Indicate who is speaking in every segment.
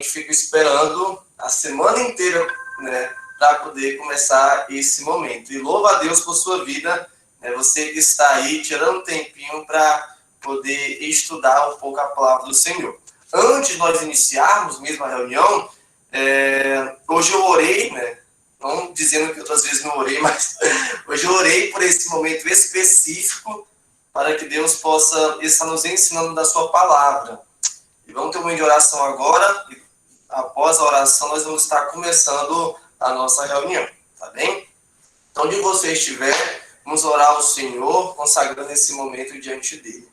Speaker 1: gente fica esperando a semana inteira, né, para poder começar esse momento. E louva a Deus por sua vida, né, você que está aí tirando um tempinho para poder estudar um pouco a palavra do Senhor. Antes de nós iniciarmos mesmo a reunião, hoje eu orei, né, não dizendo que outras vezes não orei, mas hoje eu orei por esse momento específico para que Deus possa estar nos ensinando da sua palavra. E vamos ter um momento de oração agora, e após a oração nós vamos estar começando a nossa reunião, tá bem? Então, onde você estiver, vamos orar ao Senhor, consagrando esse momento diante dele.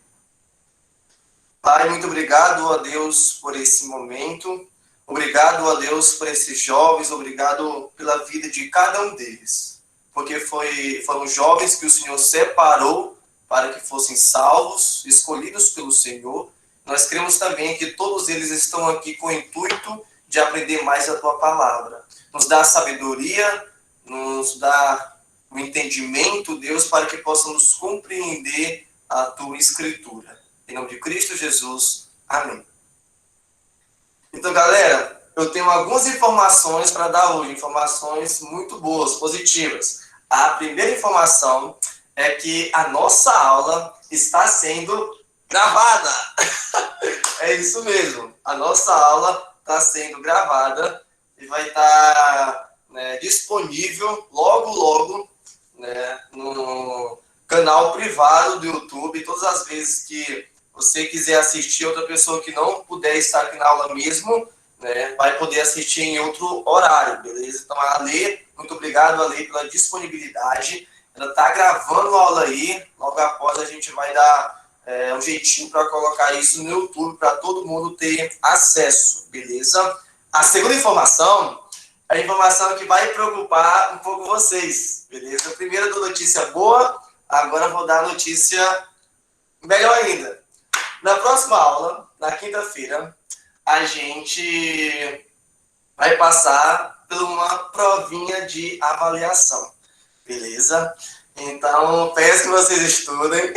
Speaker 1: Pai, muito obrigado a Deus por esse momento, obrigado a Deus por esses jovens, obrigado pela vida de cada um deles, porque foram jovens que o Senhor separou para que fossem salvos, escolhidos pelo Senhor. Nós cremos também que todos eles estão aqui com o intuito de aprender mais a Tua palavra. Nos dá sabedoria, nos dá o entendimento, Deus, para que possamos compreender a Tua Escritura. Em nome de Cristo Jesus. Amém. Então, galera, eu tenho algumas informações para dar hoje, informações muito boas, positivas. A primeira informação é que a nossa aula está sendo gravada. É isso mesmo. A nossa aula está sendo gravada e vai estar, né, disponível logo, né, no canal privado do YouTube. Todas as vezes que você quiser assistir, outra pessoa que não puder estar aqui na aula mesmo, né, vai poder assistir em outro horário, beleza? Então, a Lê, muito obrigado, Ale, pela disponibilidade. Ela está gravando a aula aí, logo após a gente vai dar um jeitinho para colocar isso no YouTube, para todo mundo ter acesso, beleza? A segunda informação é a informação que vai preocupar um pouco vocês, beleza? Primeiro eu dou notícia boa, agora eu vou dar notícia melhor ainda. Na próxima aula, na quinta-feira, a gente vai passar por uma provinha de avaliação, beleza? Então, peço que vocês estudem,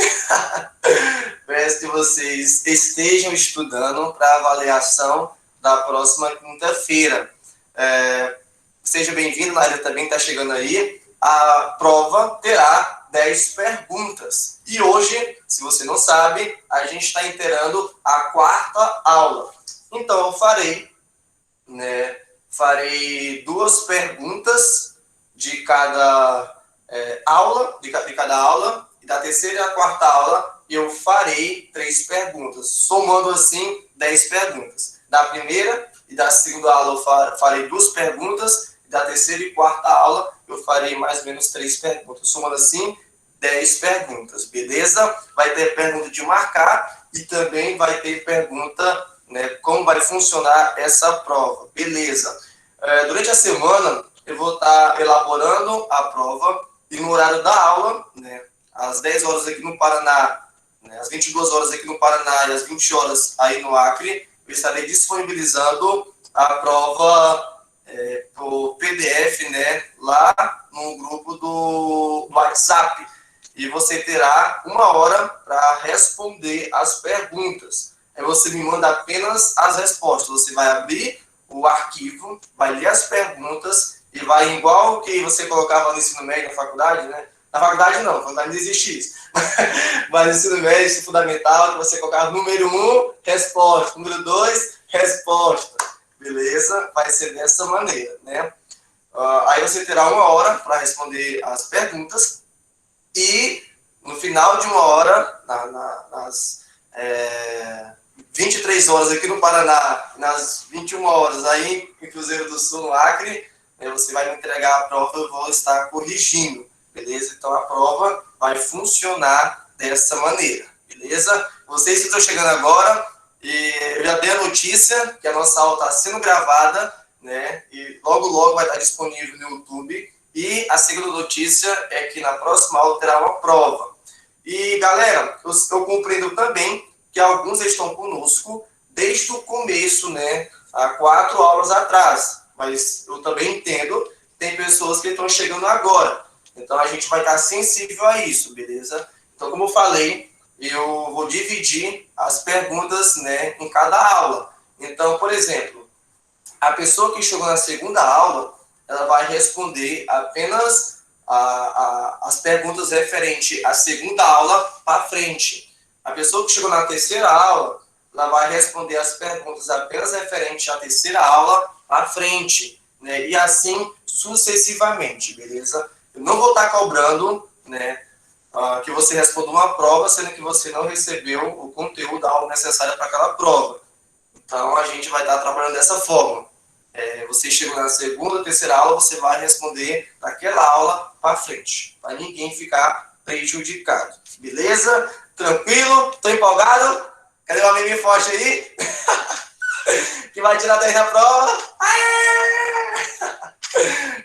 Speaker 1: peço que vocês estejam estudando para a avaliação da próxima quinta-feira. Seja bem-vindo, Nádia também está chegando aí. A prova terá 10 perguntas. E hoje, se você não sabe, a gente está inteirando a quarta aula. Então, eu farei 2 perguntas de cada aula, e da terceira e a quarta aula eu farei 3 perguntas, somando assim 10 perguntas. Da primeira e da segunda aula eu farei 2 perguntas, e da terceira e quarta aula eu farei mais ou menos 3 perguntas, somando assim 10 perguntas, beleza? Vai ter pergunta de marcar e também vai ter pergunta, né, como vai funcionar essa prova, beleza? Durante a semana eu vou estar elaborando a prova e no horário da aula, né, às 10 horas aqui no Paraná, né, às 22 horas aqui no Paraná e às 20 horas aí no Acre, eu estarei disponibilizando a prova por PDF, né, lá no grupo do WhatsApp. E você terá 1 hora para responder as perguntas. Aí você me manda apenas as respostas. Você vai abrir o arquivo, vai ler as perguntas e vai, igual que você colocava no ensino médio, na faculdade, né? Na faculdade não, na faculdade não existe isso. Mas no ensino médio, ensino fundamental, que você colocava número 1, resposta. Número 2, resposta. Beleza? Vai ser dessa maneira, né? Aí você terá 1 hora para responder as perguntas e no final de 1 hora, nas 23 horas aqui no Paraná, nas 21 horas aí em Cruzeiro do Sul, no Acre, você vai me entregar a prova, eu vou estar corrigindo, beleza? Então a prova vai funcionar dessa maneira, beleza? Vocês que estão chegando agora, eu já dei a notícia que a nossa aula está sendo gravada, né? E logo vai estar disponível no YouTube. E a segunda notícia é que na próxima aula terá uma prova. E galera, eu compreendo também que alguns estão conosco desde o começo, né? Há 4 aulas atrás. Mas eu também entendo que tem pessoas que estão chegando agora. Então a gente vai estar sensível a isso, beleza? Então, como eu falei, eu vou dividir as perguntas, né, em cada aula. Então, por exemplo, A pessoa que chegou na segunda aula, ela vai responder apenas as perguntas referentes à segunda aula para frente. A pessoa que chegou na terceira aula, ela vai responder as perguntas apenas referentes à terceira aula para frente, né? E assim sucessivamente, beleza? Eu não vou estar cobrando, né, que você responda uma prova, sendo que você não recebeu o conteúdo da aula necessária para aquela prova. Então, a gente vai estar trabalhando dessa forma. Você chegou na segunda, terceira aula, você vai responder daquela aula para frente, para ninguém ficar prejudicado. Beleza? Tranquilo? Tô empolgado? Cadê o amigo forte aí? Que vai tirar 10 na prova?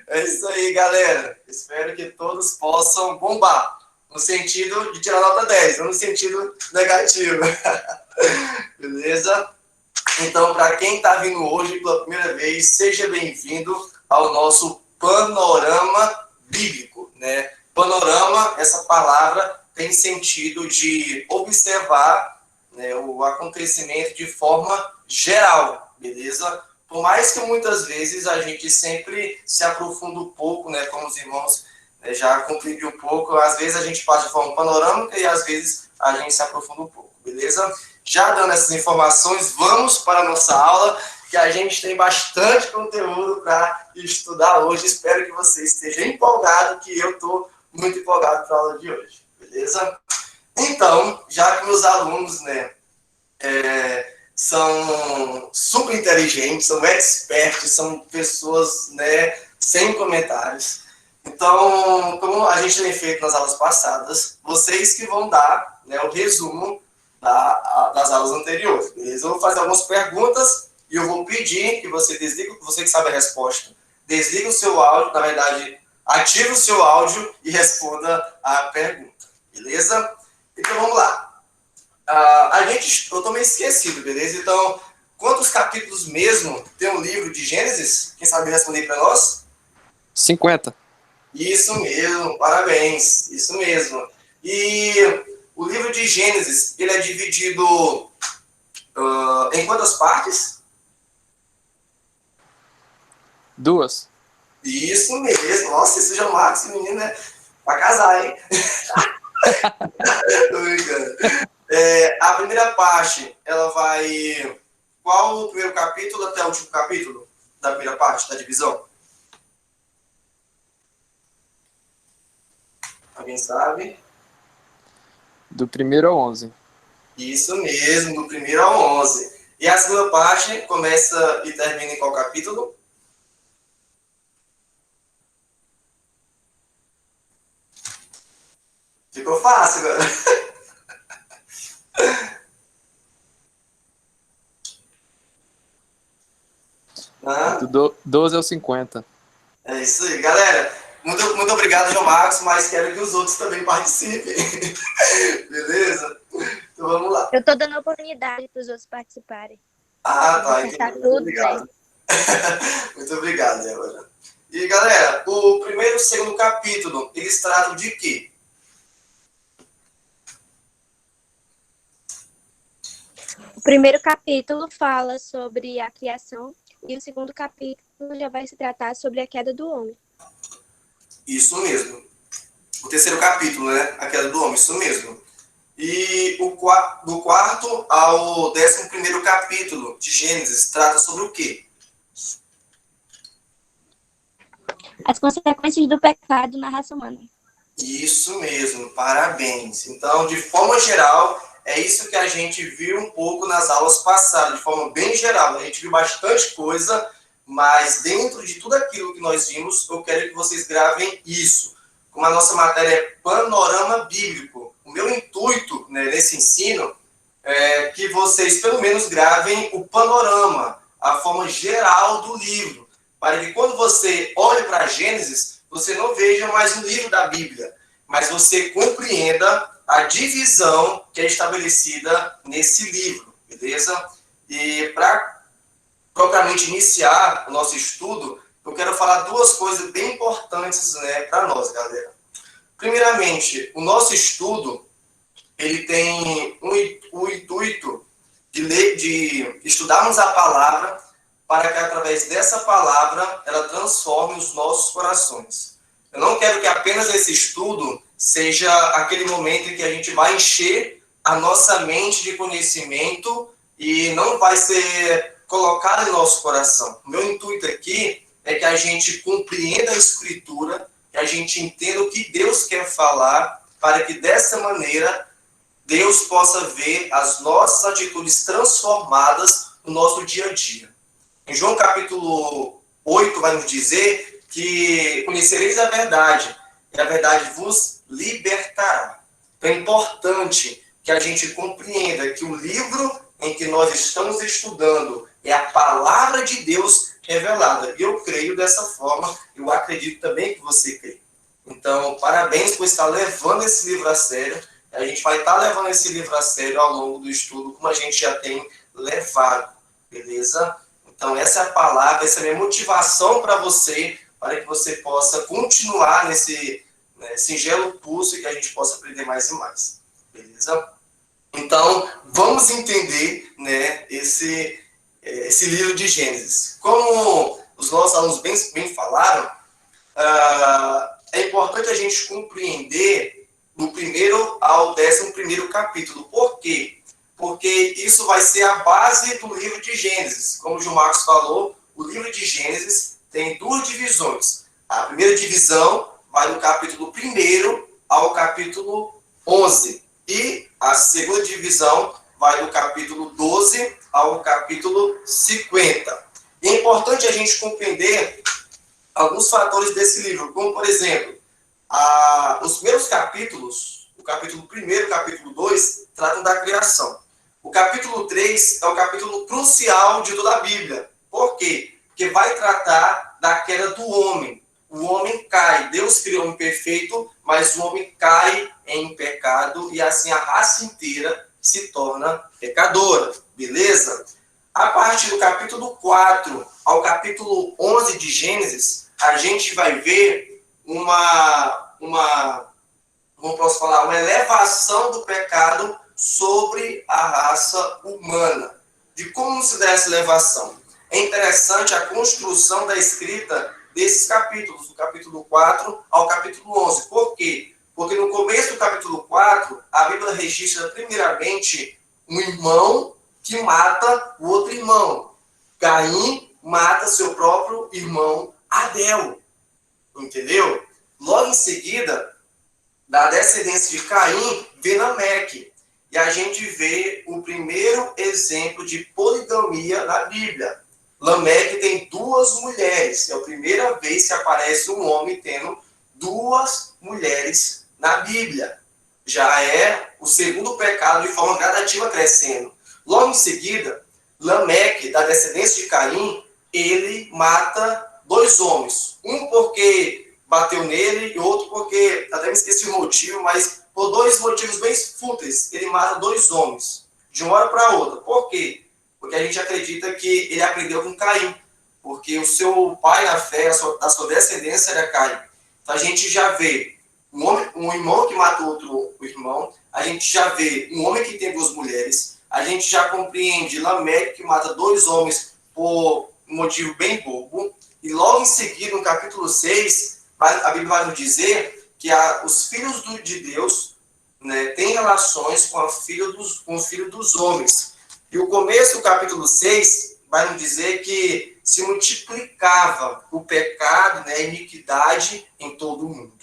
Speaker 1: É isso aí, galera. Espero que todos possam bombar. No sentido de tirar nota 10, não no sentido negativo. Beleza? Então, para quem está vindo hoje pela primeira vez, seja bem-vindo ao nosso panorama bíblico, né? Panorama, essa palavra tem sentido de observar, né, o acontecimento de forma geral, beleza? Por mais que muitas vezes a gente sempre se aprofunda um pouco, né, como os irmãos, né, já compreendiam um pouco, às vezes a gente passa de forma panorâmica e às vezes a gente se aprofunda um pouco, beleza? Já dando essas informações, vamos para a nossa aula, que a gente tem bastante conteúdo para estudar hoje. Espero que você esteja empolgado, que eu estou muito empolgado para a aula de hoje, beleza? Então, já que meus alunos, né, são super inteligentes, são experts, são pessoas, né, sem comentários. Então, como a gente tem feito nas aulas passadas, vocês que vão dar, né, o resumo das aulas anteriores, beleza? Eu vou fazer algumas perguntas e eu vou pedir que você desligue, você que sabe a resposta, desligue o seu áudio, na verdade, ative o seu áudio e responda a pergunta, beleza? Então, vamos lá. Eu tô meio esquecido, beleza? Então, quantos capítulos mesmo tem o livro de Gênesis? Quem sabe responder para nós?
Speaker 2: 50.
Speaker 1: Isso mesmo, parabéns, isso mesmo. E o livro de Gênesis, ele é dividido em quantas partes?
Speaker 2: 2.
Speaker 1: Isso mesmo. Nossa, esse já marca esse menino, né? Pra casar, hein? Tô brincando. A primeira parte, ela vai... Qual o primeiro capítulo até o último capítulo da primeira parte, da divisão? Alguém sabe?
Speaker 2: Do 1º ao 11.
Speaker 1: Isso mesmo, do 1º ao 11. E a segunda parte começa e termina em qual capítulo? Ficou fácil agora.
Speaker 2: Do 12 ao 50.
Speaker 1: É isso aí, galera. Muito, muito obrigado, João Marcos, mas quero que os outros também participem. Beleza? Então vamos lá.
Speaker 3: Eu tô dando oportunidade para os outros participarem.
Speaker 1: Tá.
Speaker 3: Entendi.
Speaker 1: Muito obrigado. Muito obrigado, Débora. E, galera, o primeiro e o segundo capítulo, eles tratam de quê?
Speaker 3: O primeiro capítulo fala sobre a criação e o segundo capítulo já vai se tratar sobre a queda do homem.
Speaker 1: Isso mesmo. O terceiro capítulo, né? A queda do homem, isso mesmo. E do quarto ao 11º capítulo de Gênesis trata sobre o quê?
Speaker 3: As consequências do pecado na raça humana.
Speaker 1: Isso mesmo, parabéns. Então, de forma geral, é isso que a gente viu um pouco nas aulas passadas, de forma bem geral. A gente viu bastante coisa, mas dentro de tudo aquilo que nós vimos, eu quero que vocês gravem isso. Como a nossa matéria é panorama bíblico, o meu intuito, né, nesse ensino é que vocês pelo menos gravem o panorama, a forma geral do livro, para que quando você olhe para Gênesis, você não veja mais o livro da Bíblia, mas você compreenda a divisão que é estabelecida nesse livro, beleza? E para propriamente iniciar o nosso estudo, eu quero falar duas coisas bem importantes, né, para nós, galera. Primeiramente, o nosso estudo, ele tem o intuito de estudarmos a palavra para que através dessa palavra ela transforme os nossos corações. Eu não quero que apenas esse estudo seja aquele momento em que a gente vai encher a nossa mente de conhecimento e não vai ser colocado em nosso coração. O meu intuito aqui é que a gente compreenda a Escritura, que a gente entenda o que Deus quer falar, para que dessa maneira Deus possa ver as nossas atitudes transformadas no nosso dia a dia. Em João capítulo 8 vai nos dizer que conhecereis a verdade, e a verdade vos libertará. Então é importante que a gente compreenda que o livro em que nós estamos estudando é a palavra de Deus revelada. E eu creio dessa forma, eu acredito também que você crê. Então, parabéns por estar levando esse livro a sério. A gente vai estar levando esse livro a sério ao longo do estudo, como a gente já tem levado, beleza? Então, essa é a palavra, essa é a minha motivação para você, para que você possa continuar nesse singelo curso e que a gente possa aprender mais e mais, beleza? Então, vamos entender, né, esse livro de Gênesis. Como os nossos alunos bem falaram, é importante a gente compreender do 1º ao 11º capítulo. Por quê? Porque isso vai ser a base do livro de Gênesis. Como o João Marcos falou, o livro de Gênesis tem 2 divisões. A primeira divisão vai do capítulo 1º ao capítulo 11. E a segunda divisão vai do capítulo 12 ao capítulo 50. E é importante a gente compreender alguns fatores desse livro, como, por exemplo, os primeiros capítulos, o capítulo 1 e o capítulo 2, tratam da criação. O capítulo 3 é o capítulo crucial de toda a Bíblia. Por quê? Porque vai tratar da queda do homem. O homem cai. Deus criou o homem perfeito, mas o homem cai em pecado e assim a raça inteira se torna pecadora. Beleza? A partir do capítulo 4 ao capítulo 11 de Gênesis, a gente vai ver uma elevação do pecado sobre a raça humana. De como se dá essa elevação? É interessante a construção da escrita desses capítulos, do capítulo 4 ao capítulo 11. Por quê? Porque no começo do capítulo 4, a Bíblia registra primeiramente um irmão que mata o outro irmão. Caim mata seu próprio irmão Abel. Entendeu? Logo em seguida, da descendência de Caim, vem Lameque. E a gente vê o primeiro exemplo de poligamia na Bíblia. Lameque tem 2 mulheres. É a primeira vez que aparece um homem tendo 2 mulheres na Bíblia. Já é o segundo pecado de forma gradativa crescendo. Logo em seguida, Lameque, da descendência de Caim, ele mata 2 homens. Um porque bateu nele e outro porque, até me esqueci o motivo, mas por 2 motivos bem fúteis, ele mata 2 homens, de uma hora para outra. Por quê? Porque a gente acredita que ele aprendeu com Caim, porque o seu pai na fé, a sua descendência era Caim. Então a gente já vê um irmão que mata outro irmão, a gente já vê um homem que tem 2 mulheres, a gente já compreende Lameque que mata 2 homens por um motivo bem bobo, e logo em seguida, no capítulo 6, a Bíblia vai nos dizer que os filhos de Deus, né, têm relações com o filho dos homens. E o começo do capítulo 6 vai nos dizer que se multiplicava o pecado, né, a iniquidade em todo o mundo.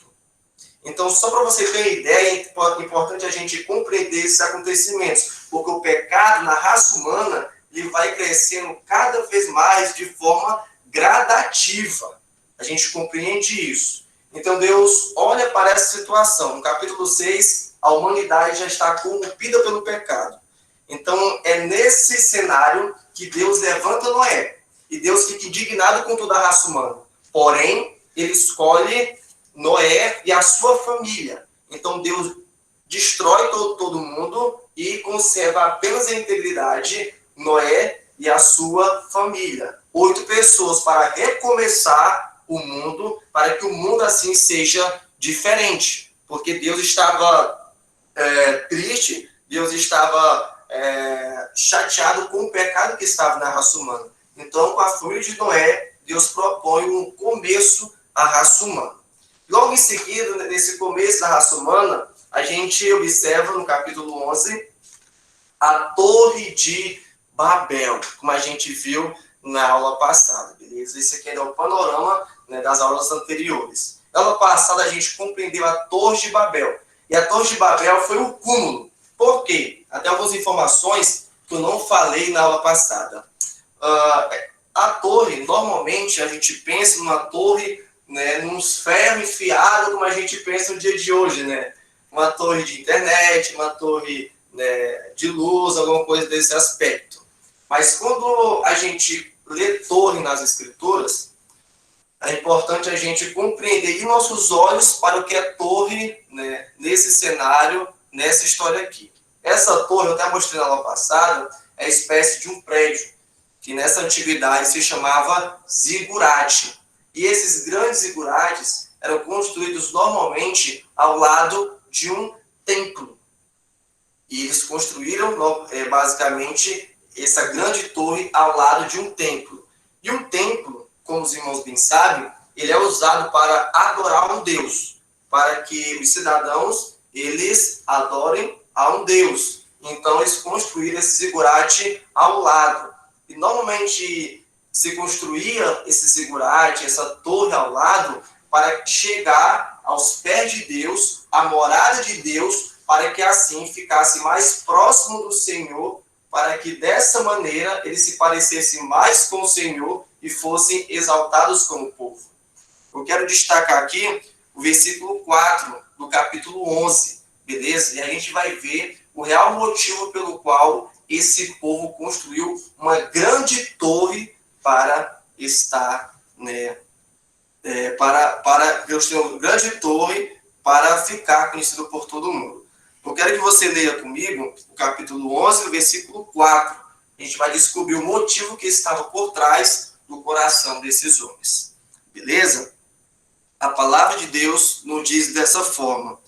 Speaker 1: Então, só para você ter uma ideia, é importante a gente compreender esses acontecimentos, porque o pecado na raça humana ele vai crescendo cada vez mais de forma gradativa. A gente compreende isso. Então, Deus olha para essa situação. No capítulo 6, a humanidade já está corrompida pelo pecado. Então, é nesse cenário que Deus levanta Noé. E Deus fica indignado com toda a raça humana. Porém, ele escolhe Noé e a sua família. Então, Deus destrói todo mundo e conserva apenas a integridade, Noé e a sua família. 8 pessoas para recomeçar o mundo, para que o mundo assim seja diferente. Porque Deus estava triste, Deus estava chateado com o pecado que estava na raça humana. Então, com a família de Noé, Deus propõe um começo à raça humana. Logo em seguida, nesse começo da raça humana, a gente observa no capítulo 11 a Torre de Babel, como a gente viu na aula passada, beleza? Esse aqui é o panorama, né, das aulas anteriores. Na aula passada, a gente compreendeu a Torre de Babel. E a Torre de Babel foi o cúmulo. Por quê? Até algumas informações que eu não falei na aula passada. A torre, normalmente, a gente pensa numa torre, né, nos ferros enfiados, como a gente pensa no dia de hoje, né? Uma torre de internet, uma torre, né, de luz, alguma coisa desse aspecto. Mas quando a gente lê torre nas escrituras, é importante a gente compreender e nossos olhos para o que é torre, né, nesse cenário, nessa história aqui. Essa torre, eu até mostrei na aula passada, é espécie de um prédio, que nessa antiguidade se chamava zigurate. E esses grandes zigurates eram construídos normalmente ao lado de um templo. E eles construíram, basicamente, essa grande torre ao lado de um templo. E um templo, como os irmãos bem sabem, ele é usado para adorar um Deus, para que os cidadãos, eles adorem a um Deus. Então, eles construíram esse zigurate ao lado. E normalmente se construía esse zigurate, essa torre ao lado, para chegar aos pés de Deus, à morada de Deus, para que assim ficasse mais próximo do Senhor, para que dessa maneira eles se parecessem mais com o Senhor e fossem exaltados como povo. Eu quero destacar aqui o versículo 4 do capítulo 11, beleza? E a gente vai ver o real motivo pelo qual esse povo construiu uma grande torre para estar, né, para construir uma grande torre para ficar conhecido por todo mundo. Eu quero que você leia comigo o capítulo 11, o versículo 4. A gente vai descobrir o motivo que estava por trás do coração desses homens. Beleza? A palavra de Deus nos diz dessa forma.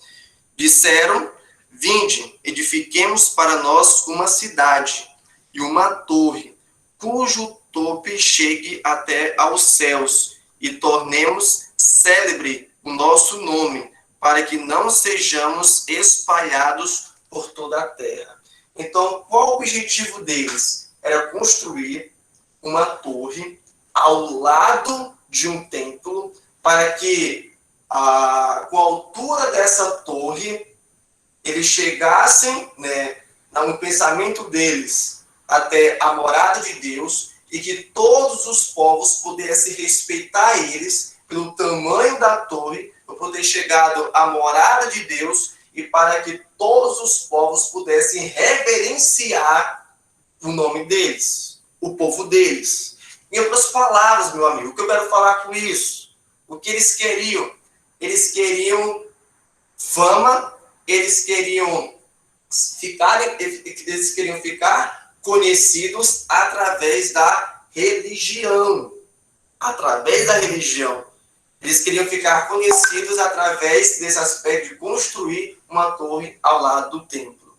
Speaker 1: Disseram: vinde, edifiquemos para nós uma cidade e uma torre, cujo tope chegue até aos céus, e tornemos célebre o nosso nome, para que não sejamos espalhados por toda a terra. Então, qual o objetivo deles? Era construir uma torre ao lado de um templo, para que, com a altura dessa torre, eles chegassem, né, no pensamento deles até a morada de Deus, e que todos os povos pudessem respeitar eles pelo tamanho da torre, para poder chegar à morada de Deus, e para que todos os povos pudessem reverenciar o nome deles, o povo deles. Em outras palavras, meu amigo, o que eu quero falar com isso? O que eles queriam? Eles queriam fama, eles queriam ficar conhecidos através da religião. Através da religião. Eles queriam ficar conhecidos através desse aspecto de construir uma torre ao lado do templo.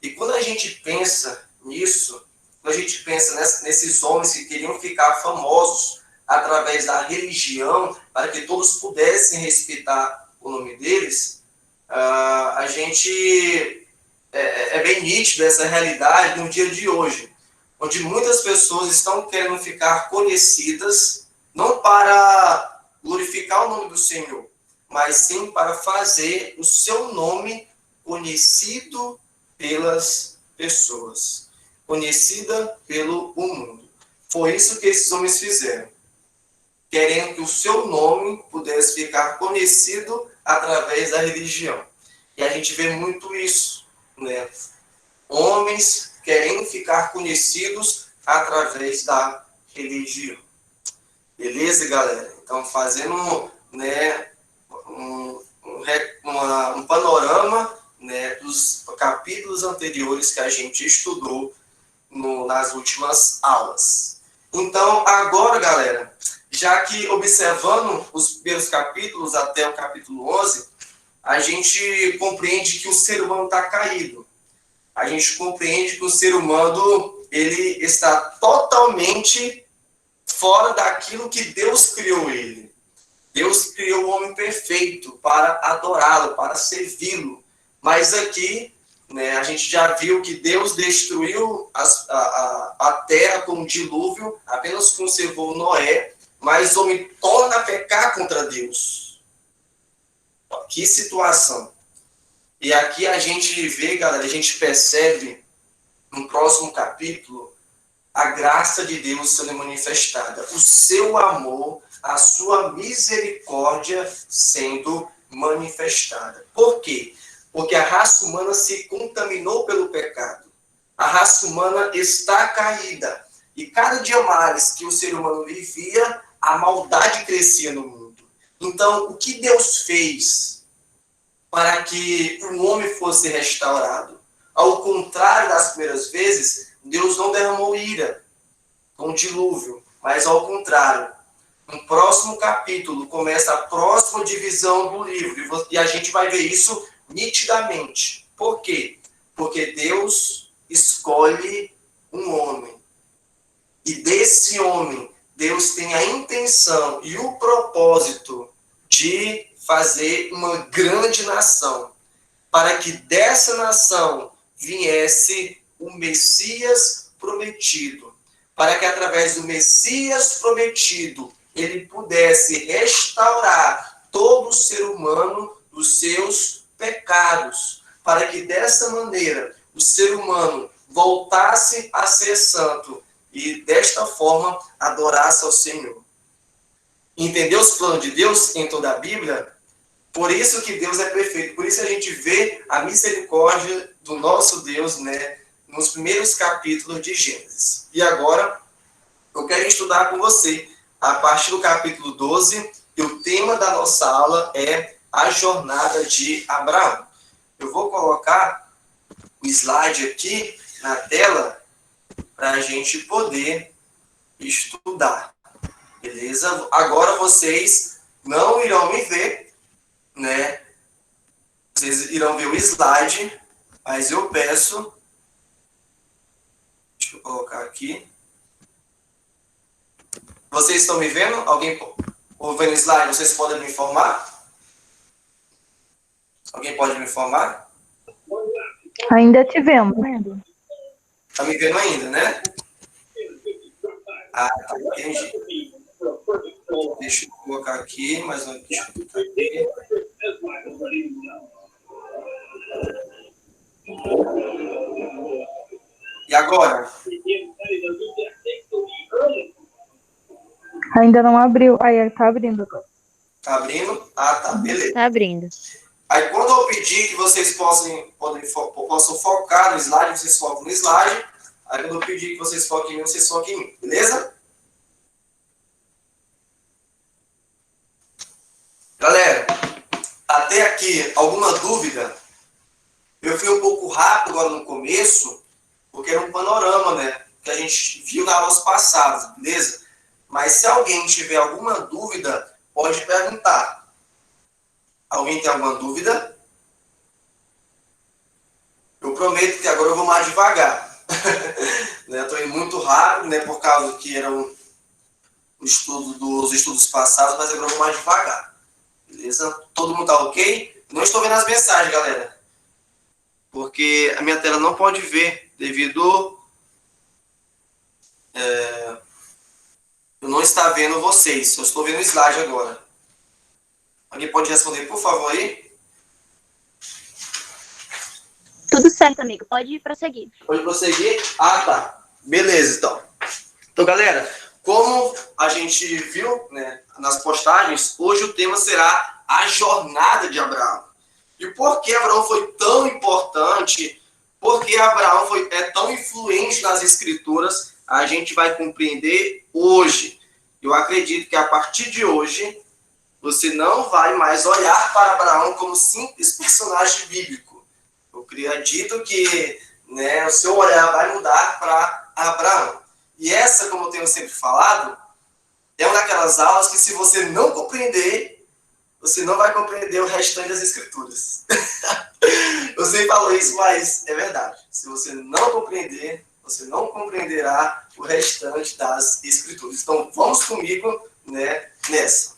Speaker 1: E quando a gente pensa nisso, quando a gente pensa nesses homens que queriam ficar famosos através da religião, para que todos pudessem respeitar o nome deles, a gente é bem nítido essa realidade no dia de hoje, onde muitas pessoas estão querendo ficar conhecidas, não para glorificar o nome do Senhor, mas sim para fazer o seu nome conhecido pelas pessoas, conhecida pelo mundo. Foi isso que esses homens fizeram, querendo que o seu nome pudesse ficar conhecido através da religião. E a gente vê muito isso, né? Homens querendo ficar conhecidos através da religião. Beleza, galera? Então, fazendo, né, um panorama, né, dos capítulos anteriores que a gente estudou nas últimas aulas. Então, agora, galera, já que observando os primeiros capítulos até o capítulo 11, a gente compreende que o ser humano está caído. A gente compreende que o ser humano ele está totalmente fora daquilo que Deus criou ele. Deus criou o homem perfeito para adorá-lo, para servi-lo. Mas aqui, né, a gente já viu que Deus destruiu a terra com um dilúvio, apenas conservou Noé, mas o homem torna a pecar contra Deus. Que situação. E aqui a gente vê, galera, a gente percebe no próximo capítulo a graça de Deus sendo manifestada, o seu amor, a sua misericórdia sendo manifestada. Por quê? Porque a raça humana se contaminou pelo pecado. A raça humana está caída. E cada dia mais que o ser humano vivia, a maldade crescia no mundo. Então, o que Deus fez para que o homem fosse restaurado? Ao contrário das primeiras vezes, Deus não derramou ira com dilúvio, mas ao contrário. No próximo capítulo começa a próxima divisão do livro, e a gente vai ver isso nitidamente. Por quê? Porque Deus escolhe um homem. E desse homem, Deus tem a intenção e o propósito de fazer uma grande nação, para que dessa nação viesse o Messias prometido, para que através do Messias prometido ele pudesse restaurar todo o ser humano dos seus pecados, para que dessa maneira o ser humano voltasse a ser santo e desta forma adorasse ao Senhor. Entendeu os planos de Deus em toda a Bíblia? Por isso que Deus é perfeito, por isso a gente vê a misericórdia do nosso Deus, né, nos primeiros capítulos de Gênesis. E agora, eu quero estudar com você a partir do capítulo 12, e o tema da nossa aula é a jornada de Abraão. Eu vou colocar o slide aqui na tela para a gente poder estudar, beleza? Agora vocês não irão me ver, né? Vocês irão ver o slide, mas eu peço... Deixa eu colocar aqui. Vocês estão me vendo? Alguém vendo o slide? Vocês podem me informar? Alguém pode me informar?
Speaker 4: Ainda te vemos.
Speaker 1: Está me vendo ainda, né? Ah, tá, entendi. Deixa eu colocar aqui, mais uma vez. E agora?
Speaker 4: Ainda não abriu. Aí, tá abrindo agora.
Speaker 1: Tá abrindo? Ah, tá, beleza.
Speaker 3: Tá abrindo.
Speaker 1: Aí, quando eu pedir que vocês possam focar no slide, vocês focam no slide. Aí, quando eu pedir que vocês foquem em mim, vocês foquem em mim. Beleza? Galera, até aqui, alguma dúvida? Eu fui um pouco rápido agora no começo, porque era um panorama, né? Que a gente viu nas aulas passadas, beleza? Mas se alguém tiver alguma dúvida, pode perguntar. Alguém tem alguma dúvida? Eu prometo que agora eu vou mais devagar. Né? Estou indo muito rápido, né? Por causa que era o estudo dos estudos passados, mas agora eu vou mais devagar. Beleza? Todo mundo tá ok? Não estou vendo as mensagens, galera. Porque a minha tela não pode ver devido... eu não estou vendo vocês. Eu estou vendo o slide agora. Alguém pode responder, por favor, aí?
Speaker 3: Tudo certo, amigo. Pode prosseguir.
Speaker 1: Pode prosseguir? Ah, tá. Beleza, então. Então, galera, como a gente viu, né, nas postagens, hoje o tema será a jornada de Abraão. E por que Abraão foi tão importante, por que Abraão é tão influente nas Escrituras, a gente vai compreender hoje. Eu acredito que a partir de hoje, você não vai mais olhar para Abraão como simples personagem bíblico. Eu acredito que, né, o seu olhar vai mudar para Abraão. E essa, como eu tenho sempre falado, é uma daquelas aulas que se você não compreender, você não vai compreender o restante das Escrituras. Eu sempre falo isso, mas é verdade. Se você não compreender, você não compreenderá o restante das Escrituras. Então, vamos comigo, né, nessa.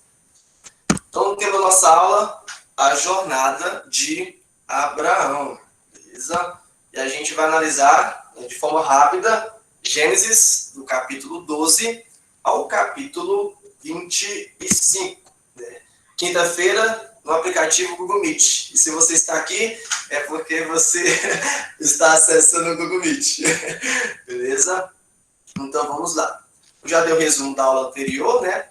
Speaker 1: Então, temos a nossa aula, a jornada de Abraão, beleza? E a gente vai analisar, né, de forma rápida, Gênesis, do capítulo 12 ao capítulo 25. Né? Quinta-feira, no aplicativo Google Meet. E se você está aqui, é porque você está acessando o Google Meet. Beleza? Então, vamos lá. Eu já dei o resumo da aula anterior, né?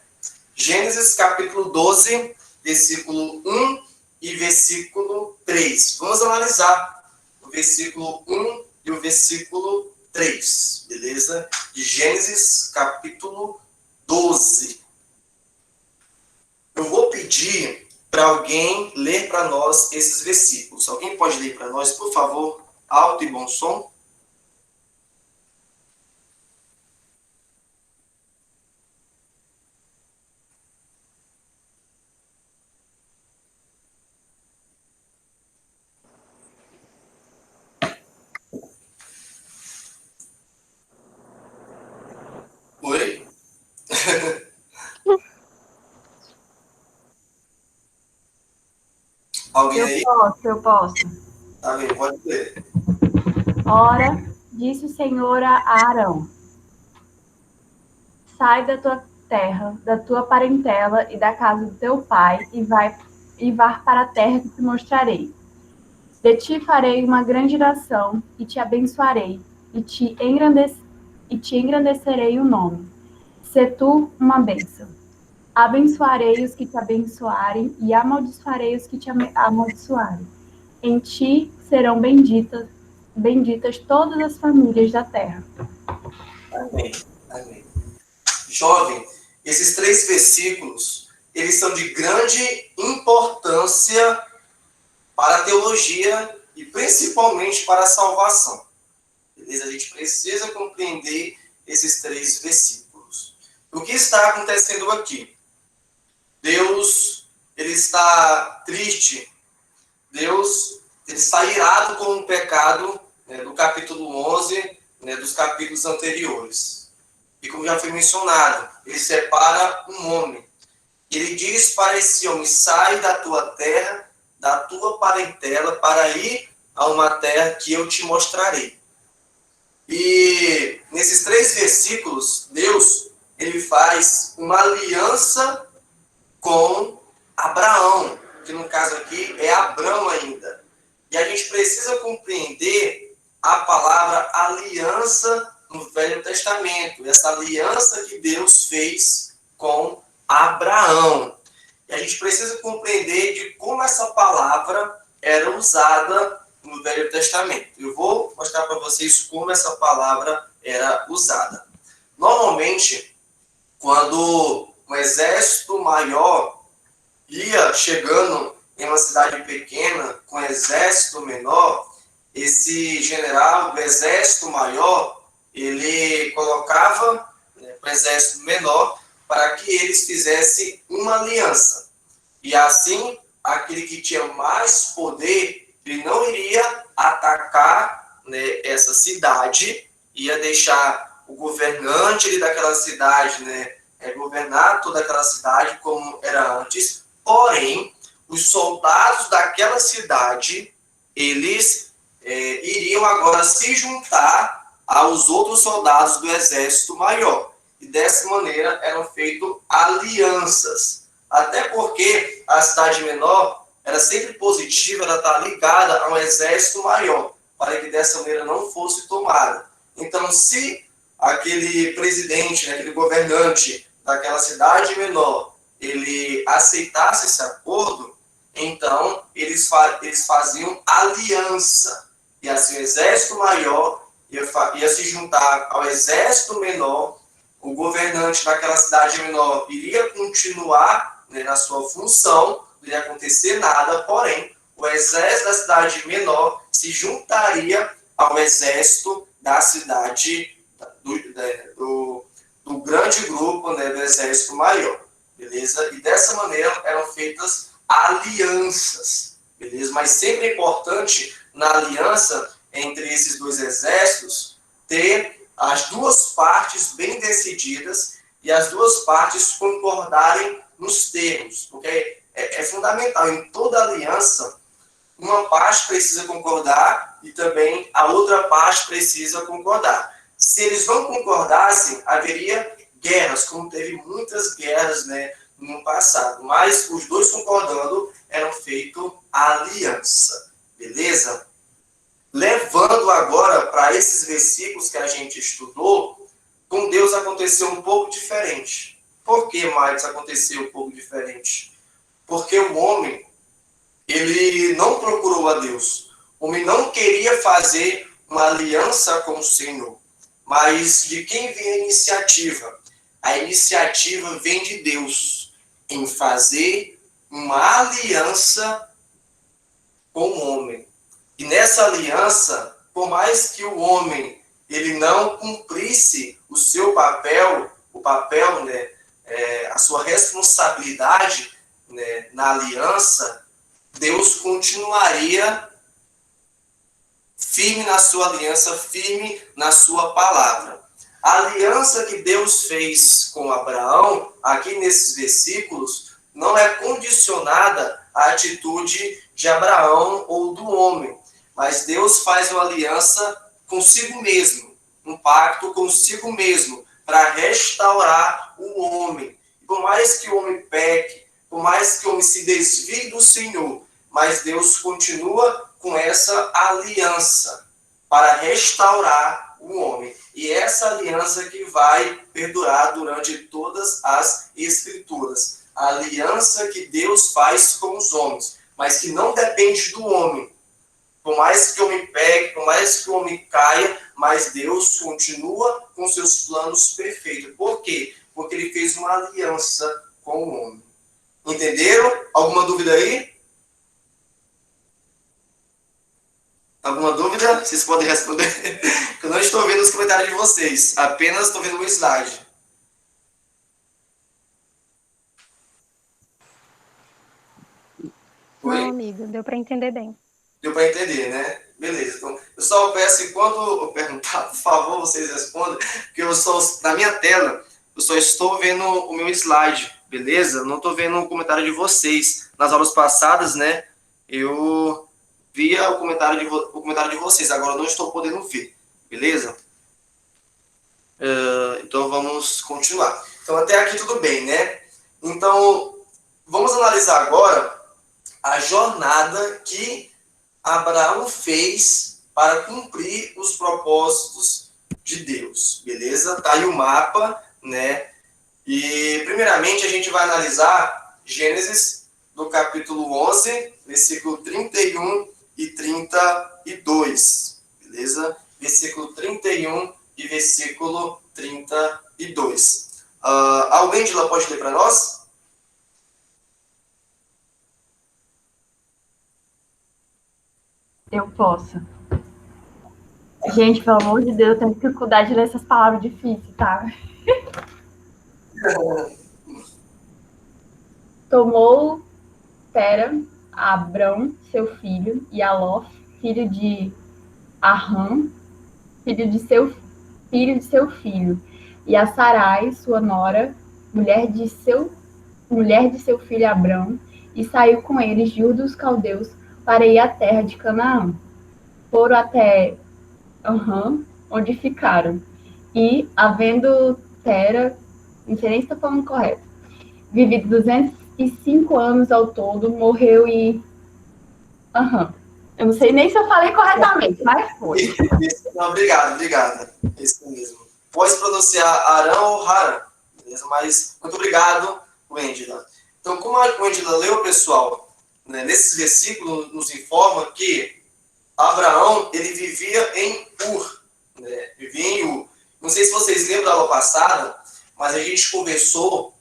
Speaker 1: Gênesis, capítulo 12, versículo 1 e versículo 3. Vamos analisar o versículo 1 e o versículo 3, beleza? De Gênesis, capítulo 12. Eu vou pedir para alguém ler para nós esses versículos. Alguém pode ler para nós, por favor, alto e bom som? Oi? Alguém aí?
Speaker 5: Eu posso.
Speaker 1: Tá bem, pode ler.
Speaker 5: Ora, disse o Senhor a Arão: sai da tua terra, da tua parentela e da casa do teu pai, e vá para a terra que te mostrarei. De ti farei uma grande nação, e te abençoarei, e te engrandecerei o nome. Sê tu uma bênção. Abençoarei os que te abençoarem, e amaldiçoarei os que te amaldiçoarem. Em ti serão benditas todas as famílias da terra.
Speaker 1: Amém. Amém. Jovem, esses 3 versículos, eles são de grande importância para a teologia e principalmente para a salvação. Beleza? A gente precisa compreender esses 3 versículos. O que está acontecendo aqui? Deus, ele está triste. Deus, ele está irado com o pecado, né, do capítulo 11, né, dos capítulos anteriores. E como já foi mencionado, ele separa um homem. Ele diz para esse homem: sai da tua terra, da tua parentela, para ir a uma terra que eu te mostrarei. E nesses 3 versículos, Deus, ele faz uma aliança com Abraão, que no caso aqui é Abrão ainda. E a gente precisa compreender a palavra aliança no Velho Testamento, essa aliança que Deus fez com Abraão. E a gente precisa compreender de como essa palavra era usada no Velho Testamento. Eu vou mostrar para vocês como essa palavra era usada. Normalmente, quando um exército maior ia chegando em uma cidade pequena com um exército menor, esse general do exército maior, ele colocava, né, o exército menor para que eles fizessem uma aliança. E assim, aquele que tinha mais poder, ele não iria atacar, né, essa cidade, ia deixar o governante ali daquela cidade, né, governar toda aquela cidade como era antes. Porém, os soldados daquela cidade, eles iriam agora se juntar aos outros soldados do exército maior. E dessa maneira eram feitas alianças. Até porque a cidade menor era sempre positiva, ela está ligada a um exército maior, para que dessa maneira não fosse tomada. Então, se aquele presidente, né, aquele governante daquela cidade menor, ele aceitasse esse acordo, então eles faziam aliança. E assim o exército maior ia se juntar ao exército menor, o governante daquela cidade menor iria continuar, né, na sua função, não iria acontecer nada, porém, o exército da cidade menor se juntaria ao exército da cidade do grande grupo, né, do exército maior, beleza? E dessa maneira eram feitas alianças, beleza? Mas sempre é importante na aliança entre esses 2 exércitos ter as duas partes bem decididas e as duas partes concordarem nos termos, porque é fundamental. Em toda aliança, uma parte precisa concordar e também a outra parte precisa concordar. Se eles não concordassem, haveria guerras, como teve muitas guerras, né, no passado. Mas os dois concordando, eram feito a aliança. Beleza? Levando agora para esses versículos que a gente estudou, com Deus aconteceu um pouco diferente. Por que, Marcos, aconteceu um pouco diferente? Porque o homem, ele não procurou a Deus. O homem não queria fazer uma aliança com o Senhor. Mas de quem vem a iniciativa? A iniciativa vem de Deus em fazer uma aliança com o homem. E nessa aliança, por mais que o homem ele não cumprisse o seu papel, né, a sua responsabilidade, né, na aliança, Deus continuaria firme na sua aliança, firme na sua palavra. A aliança que Deus fez com Abraão, aqui nesses versículos, não é condicionada à atitude de Abraão ou do homem, mas Deus faz uma aliança consigo mesmo, um pacto consigo mesmo, para restaurar o homem. Por mais que o homem peque, por mais que o homem se desvie do Senhor, mas Deus continua com essa aliança para restaurar o homem. E essa aliança que vai perdurar durante todas as Escrituras. A aliança que Deus faz com os homens, mas que não depende do homem. Por mais que o homem pegue, por mais que o homem caia, mas Deus continua com seus planos perfeitos. Por quê? Porque ele fez uma aliança com o homem. Entenderam? Alguma dúvida aí? Alguma dúvida? Vocês podem responder. Eu não estou vendo os comentários de vocês. Apenas estou vendo o slide. Oi?
Speaker 6: Não, amigo, deu para entender bem.
Speaker 1: Deu para entender, né? Beleza. Então, eu só peço, enquanto eu perguntar, por favor, vocês respondam, porque eu só, na minha tela, eu só estou vendo o meu slide, beleza? Eu não estou vendo o comentário de vocês. Nas aulas passadas, né, eu via o comentário de vocês, agora eu não estou podendo ver, beleza? Então vamos continuar. Então até aqui tudo bem, né? Então vamos analisar agora a jornada que Abraão fez para cumprir os propósitos de Deus, beleza? Tá aí o mapa, né? E primeiramente a gente vai analisar Gênesis do capítulo 11, versículo 31 e 32, beleza? Versículo 31 e versículo 32. A Wendela pode ler para nós?
Speaker 5: Eu posso. Gente, pelo amor de Deus, eu tenho dificuldade de ler essas palavras difíceis, tá? Tomou Tera, Abrão, seu filho, e Aló, filho de Arã, filho de seu filho, e a Sarai, sua nora, mulher de seu filho Abrão, e saiu com eles de Ur dos Caldeus para ir à terra de Canaã. Foram até onde ficaram. E, havendo Tera, não sei nem se estou falando correto, vivido 205 anos ao todo, morreu e... Eu não sei nem se eu falei corretamente, mas foi.
Speaker 1: Não, obrigado. Isso mesmo. Pode pronunciar Arão ou Haran, beleza? Mas muito obrigado, Wendela. Então, como a Wendela leu, pessoal, né, nesses versículos nos informa que Abraão, ele vivia em Ur, né? Vivia em Ur. Não sei se vocês lembram da aula passada, mas a gente conversou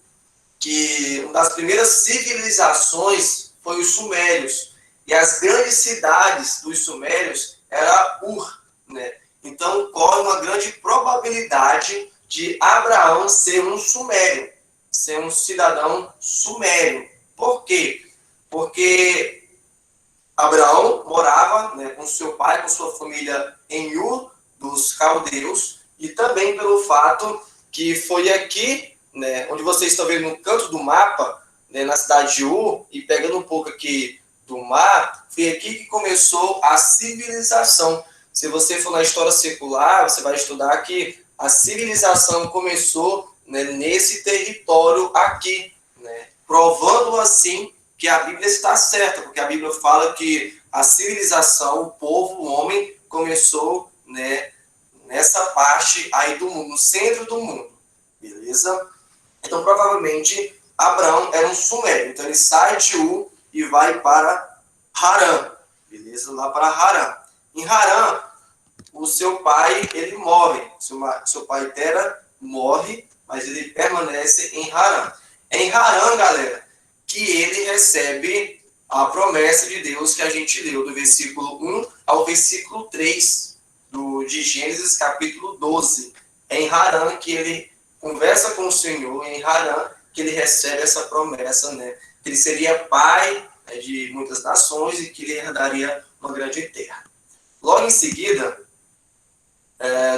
Speaker 1: que uma das primeiras civilizações foi os sumérios. E as grandes cidades dos sumérios era Ur, né? Então, corre uma grande probabilidade de Abraão ser um sumério, ser um cidadão sumério. Por quê? Porque Abraão morava, né, com seu pai, com sua família em Ur dos caldeus, e também pelo fato que foi aqui, né, onde vocês estão vendo no canto do mapa, né, na cidade de Ur, e pegando um pouco aqui do mar, foi aqui que começou a civilização. Se você for na história secular, você vai estudar que a civilização começou, né, nesse território aqui, né, provando assim que a Bíblia está certa, porque a Bíblia fala que a civilização, o povo, o homem, começou, né, nessa parte aí do mundo, no centro do mundo, beleza? Então, provavelmente, Abraão era um sumério. Então, ele sai de Ur e vai para Harã, beleza? Lá para Harã. Em Harã, o seu pai, ele morre. Seu pai Tera morre, mas ele permanece em Harã. É em Harã, galera, que ele recebe a promessa de Deus que a gente leu, do versículo 1 ao versículo 3 de Gênesis, capítulo 12. É em Harã que ele conversa com o Senhor, é em Harã que ele recebe essa promessa, né? Que ele seria pai, né, de muitas nações e que ele herdaria uma grande terra. Logo em seguida,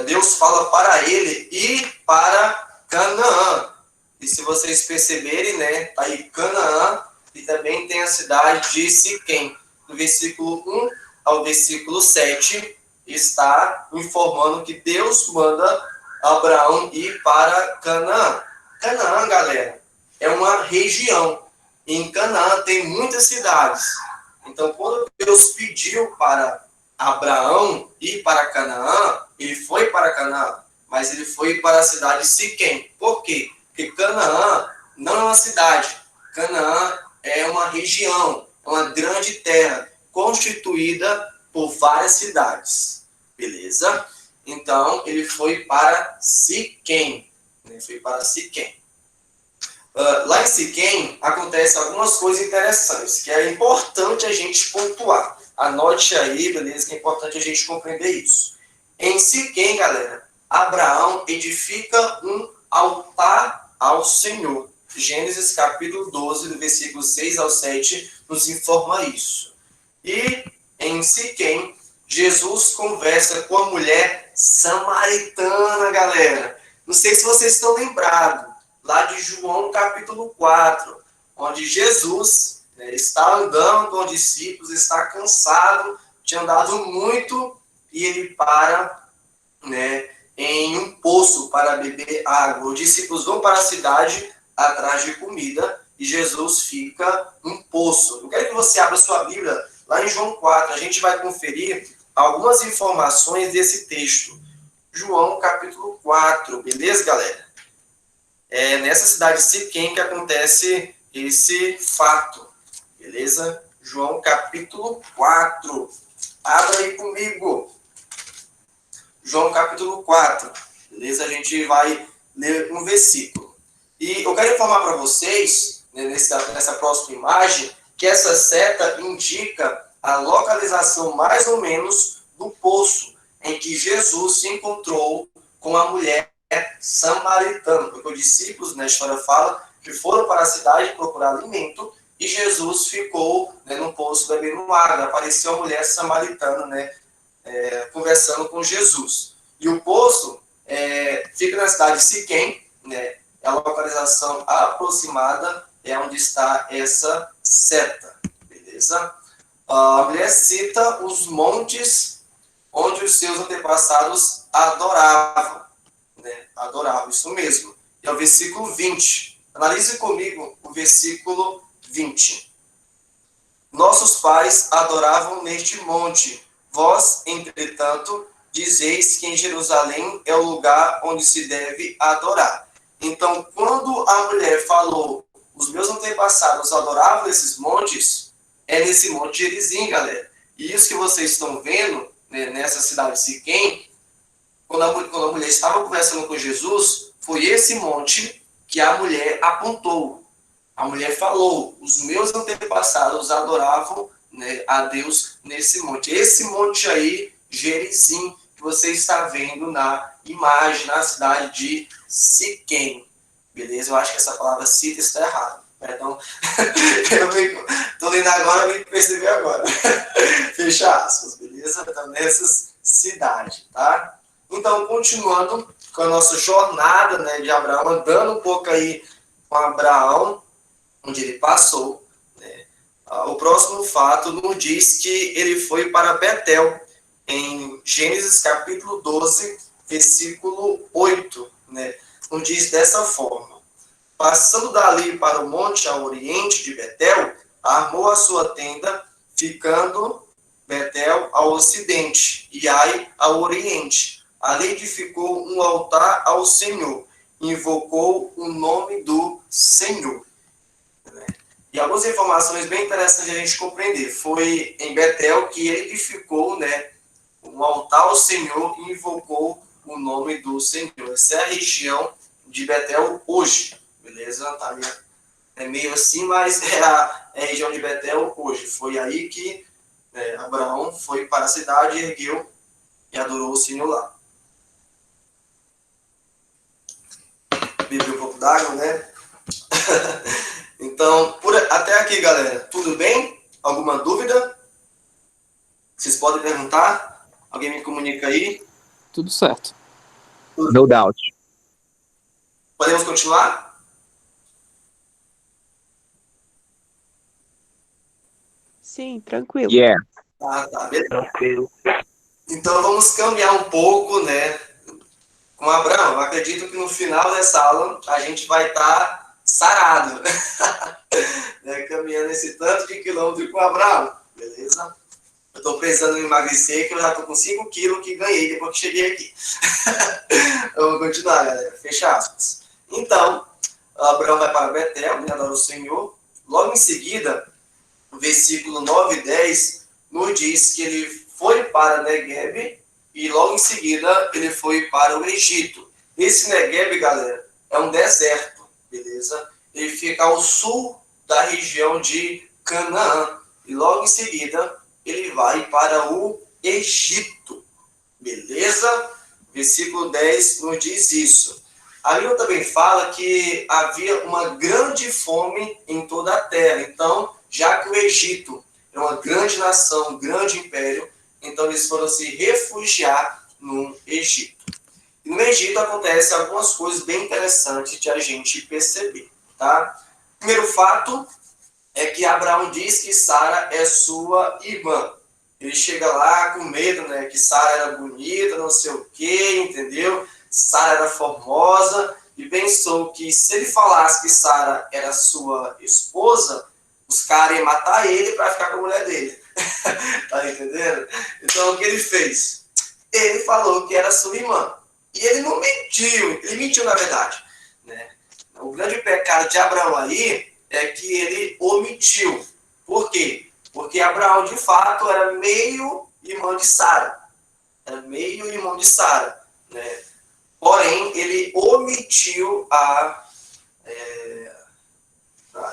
Speaker 1: Deus fala para ele ir para Canaã. E se vocês perceberem, né, tá aí Canaã, e também tem a cidade de Siquém. Do versículo 1 ao versículo 7, está informando que Deus manda Abraão ir para Canaã. Canaã, galera, é uma região. Em Canaã tem muitas cidades. Então, quando Deus pediu para Abraão ir para Canaã, ele foi para Canaã, mas ele foi para a cidade de Siquém. Por quê? Porque Canaã não é uma cidade. Canaã é uma região, é uma grande terra, constituída por várias cidades. Beleza? Então, ele foi para Siquém. Ele foi para Siquém. Lá em Siquém, acontecem algumas coisas interessantes, que é importante a gente pontuar. Anote aí, beleza? Que é importante a gente compreender isso. Em Siquém, galera, Abraão edifica um altar ao Senhor. Gênesis capítulo 12, do versículo 6 ao 7, nos informa isso. E em Siquém, Jesus conversa com a mulher samaritana, galera. Não sei se vocês estão lembrados, lá de João capítulo 4, onde Jesus, né, está andando com os discípulos, está cansado, tinha andado muito, e ele para, né, em um poço para beber água. Os discípulos vão para a cidade atrás de comida, e Jesus fica num poço. Eu quero que você abra sua Bíblia lá em João 4, a gente vai conferir algumas informações desse texto. João capítulo 4, beleza, galera? É nessa cidade de Siquém que acontece esse fato, beleza? João capítulo 4, abra aí comigo. João capítulo 4, beleza? A gente vai ler um versículo. E eu quero informar para vocês, né, nessa próxima imagem, que essa seta indica a localização mais ou menos do poço em que Jesus se encontrou com a mulher samaritana, porque os discípulos, na história fala, que foram para a cidade procurar alimento, e Jesus ficou, né, no poço bebendo água. Apareceu a mulher samaritana, né, conversando com Jesus. E o poço fica na cidade de Siquém, né, a localização aproximada é onde está essa seta, beleza? A mulher cita os montes onde os seus antepassados adoravam, né? Adoravam, isso mesmo. É o versículo 20. Analise comigo o versículo 20. Nossos pais adoravam neste monte. Vós, entretanto, dizeis que em Jerusalém é o lugar onde se deve adorar. Então, quando a mulher falou, os meus antepassados adoravam esses montes, é nesse monte Gerizim, galera. E isso que vocês estão vendo, né, nessa cidade de Siquém, quando a mulher estava conversando com Jesus, foi esse monte que a mulher apontou. A mulher falou, os meus antepassados adoravam, né, a Deus nesse monte. Esse monte aí, Gerizim, que você está vendo na imagem, na cidade de Siquém. Beleza? Eu acho que essa palavra cita está errada. Perdão. Eu estou lendo agora, eu me percebi agora. Fecha aspas, beleza? Então, nessas cidades, tá? Então, continuando com a nossa jornada, né, de Abraão, andando um pouco aí com Abraão, onde ele passou, né, o próximo fato nos diz que ele foi para Betel, em Gênesis capítulo 12, versículo 8, né, nos diz dessa forma: passando dali para o monte ao oriente de Betel, armou a sua tenda, ficando Betel ao ocidente e Ai ao oriente. Ali edificou um altar ao Senhor, invocou o nome do Senhor. E algumas informações bem interessantes a gente compreender. Foi em Betel que ele edificou, né, um altar ao Senhor e invocou o nome do Senhor. Essa é a região de Betel hoje, beleza? Tá, é meio assim, mas é a região de Betel hoje. Foi aí que Abraão foi para a cidade, ergueu e adorou o Senhor lá. Bebeu um pouco d'água, né? Então, até aqui, galera, tudo bem? Alguma dúvida? Vocês podem perguntar? Alguém me comunica aí?
Speaker 2: Tudo certo.
Speaker 6: No doubt.
Speaker 1: Podemos continuar?
Speaker 7: Sim, tranquilo.
Speaker 6: Yeah.
Speaker 1: Tá, beleza. Tranquilo. Então, vamos caminhar um pouco, né, com Abraão. Eu acredito que no final dessa aula a gente vai estar sarado, né, caminhando esse tanto de quilômetro com Abraão, beleza? Eu estou precisando emagrecer, que eu já estou com 5 quilos que ganhei depois que cheguei aqui. Eu vou continuar, galera. Fecha aspas. Então, Abraão vai para Betel, né, adora o Senhor. Logo em seguida, no versículo 9 e 10, nos diz que ele foi para Negueb e logo em seguida ele foi para o Egito. Esse Negueb, galera, é um deserto, beleza? Ele fica ao sul da região de Canaã. E logo em seguida ele vai para o Egito, beleza? Versículo 10 nos diz isso. A Bíblia também fala que havia uma grande fome em toda a terra. Então, já que o Egito é uma grande nação, um grande império, então eles foram se refugiar no Egito. E no Egito acontecem algumas coisas bem interessantes de a gente perceber, tá? Primeiro fato é que Abraão diz que Sara é sua irmã. Ele chega lá com medo, né, que Sara era bonita, não sei o quê, entendeu? Sara era formosa e pensou que se ele falasse que Sara era sua esposa, os caras iam matar ele para ficar com a mulher dele. Tá entendendo? Então, o que ele fez? Ele falou que era sua irmã. E ele não mentiu. Ele mentiu, na verdade, né? O grande pecado de Abraão aí é que ele omitiu. Por quê? Porque Abraão, de fato, era meio irmão de Sara. Era meio irmão de Sara, né? Porém, ele omitiu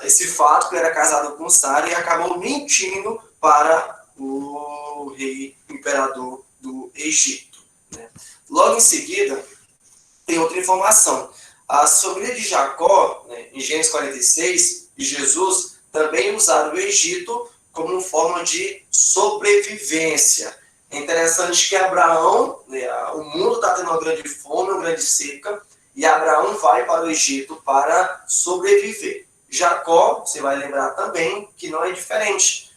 Speaker 1: esse fato que era casado com Sara e acabou mentindo para o rei imperador do Egito, né? Logo em seguida, tem outra informação. A família de Jacó, né, em Gênesis 46, e Jesus também usaram o Egito como forma de sobrevivência. É interessante que Abraão, né, o mundo está tendo uma grande fome, uma grande seca, e Abraão vai para o Egito para sobreviver. Jacó, você vai lembrar também que não é diferente.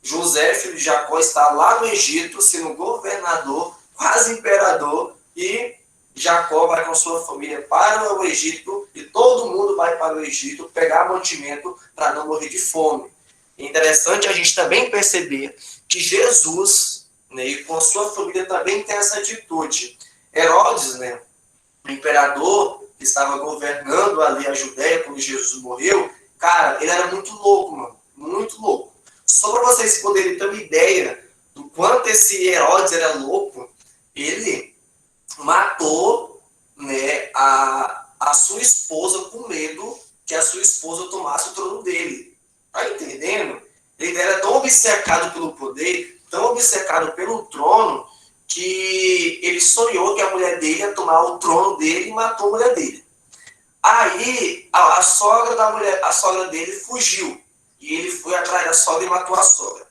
Speaker 1: José, filho de Jacó, está lá no Egito, sendo governador, quase imperador, e Jacó vai com sua família para o Egito, e todo mundo vai para o Egito pegar mantimento para não morrer de fome. É interessante a gente também perceber que Jesus, né, e com a sua família também tem essa atitude. Herodes, né, o imperador que estava governando ali a Judéia quando Jesus morreu, cara, ele era muito louco, mano, muito louco. Só para vocês poderem ter uma ideia do quanto esse Herodes era louco, ele matou, né, a sua esposa com medo que a sua esposa tomasse o trono dele. Tá entendendo? Ele era tão obcecado pelo poder, tão obcecado pelo trono, que ele sonhou que a mulher dele ia tomar o trono dele e matou a mulher dele. Aí a sogra dele fugiu. E ele foi atrás da sogra e matou a sogra.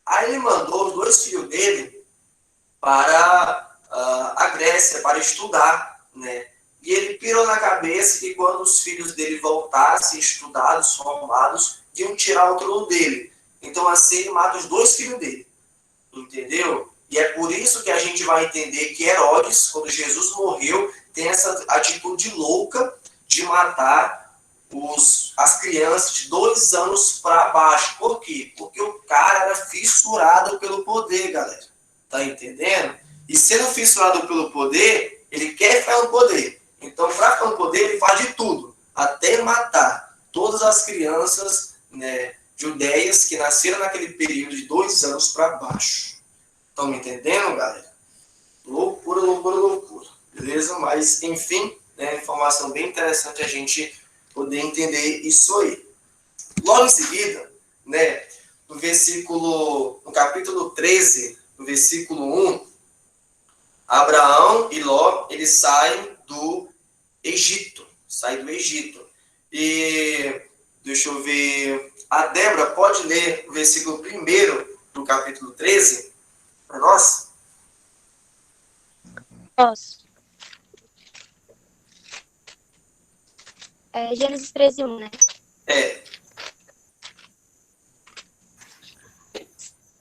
Speaker 1: Aí ele mandou os 2 filhos dele para a Grécia para estudar, né? E ele pirou na cabeça que quando os filhos dele voltassem, estudados, formados, iam tirar o trono dele. Então, assim, ele mata os 2 filhos dele. Entendeu? E é por isso que a gente vai entender que Herodes, quando Jesus morreu, tem essa atitude louca de matar as crianças de 2 anos para baixo. Por quê? Porque o cara era fissurado pelo poder, galera. Tá entendendo? E sendo fissurado pelo poder, ele quer ficar no poder. Então, para ficar no poder, ele faz de tudo, até matar todas as crianças, né, judeias que nasceram naquele período de 2 anos para baixo. Estão me entendendo, galera? Loucura, loucura, loucura. Beleza? Mas, enfim, né, informação bem interessante a gente poder entender isso aí. Logo em seguida, né, no capítulo 13, no versículo 1, Abraão e Ló, eles saem do Egito. E, deixa eu ver, a Débora pode ler o versículo 1 do capítulo 13 para nós?
Speaker 3: Posso. Gênesis 13:1, né?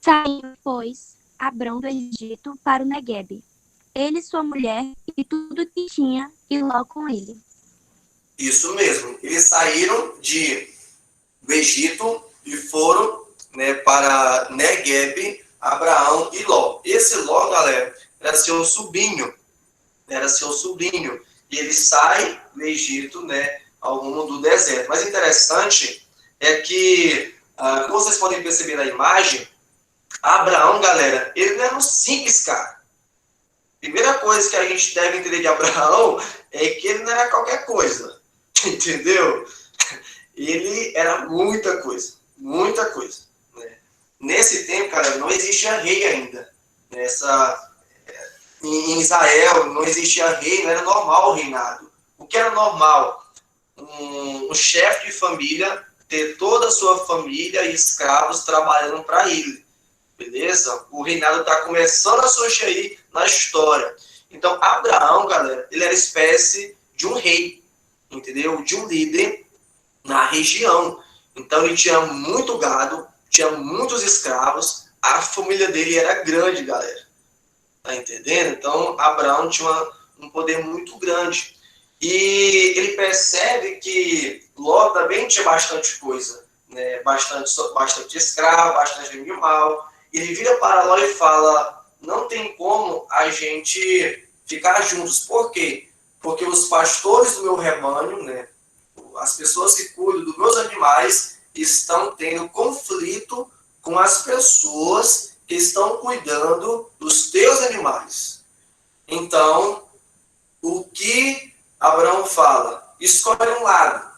Speaker 3: Saiu, pois, Abrão do Egito para o Neguebe. Ele, sua mulher e tudo que tinha, e Ló com ele.
Speaker 1: Isso mesmo. Eles saíram do Egito e foram, né, para Neguebe, Abraão e Ló. Esse Ló, galera, era seu sobrinho. E ele sai do Egito, né, ao rumo do deserto. Mas interessante é que, como vocês podem perceber na imagem, Abraão, galera, ele não era um simples cara. Primeira coisa que a gente deve entender de Abraão é que ele não era qualquer coisa. Entendeu? Ele era muita coisa. Né? Nesse tempo, cara, não existia rei ainda. Em Israel não existia rei, não era normal o reinado. O que era normal? Um chefe de família ter toda a sua família e escravos trabalhando para ele. Beleza? O reinado está começando a surgir aí na história. Então, Abraão, galera, ele era espécie de um rei, entendeu? De um líder na região. Então, ele tinha muito gado, tinha muitos escravos, a família dele era grande, galera. Tá entendendo? Então, Abraão tinha um poder muito grande. E ele percebe que Ló também tinha bastante coisa, né? Bastante escravo, bastante animal. Ele vira para Ló e fala, não tem como a gente ficar juntos. Por quê? Porque os pastores do meu rebanho, né, as pessoas que cuidam dos meus animais, estão tendo conflito com as pessoas que estão cuidando dos teus animais. Então, o que Abraão fala? Escolhe um lado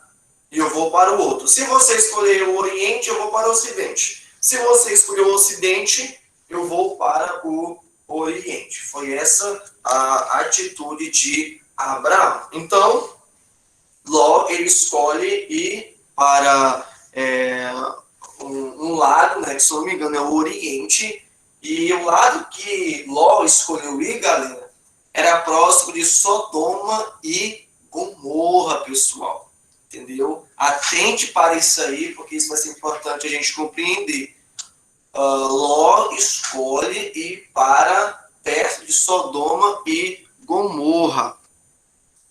Speaker 1: e eu vou para o outro. Se você escolher o Oriente, eu vou para o Ocidente. Se você escolher o Ocidente, eu vou para o Oriente. Foi essa a atitude de Abraão. Então, Ló, ele escolhe ir para um lado, né, que se não me engano é o Oriente, e o lado que Ló escolheu ir, galera, era próximo de Sodoma e Gomorra, pessoal. Entendeu? Atente para isso aí, porque isso vai ser importante a gente compreender. Ló escolhe ir para perto de Sodoma e Gomorra.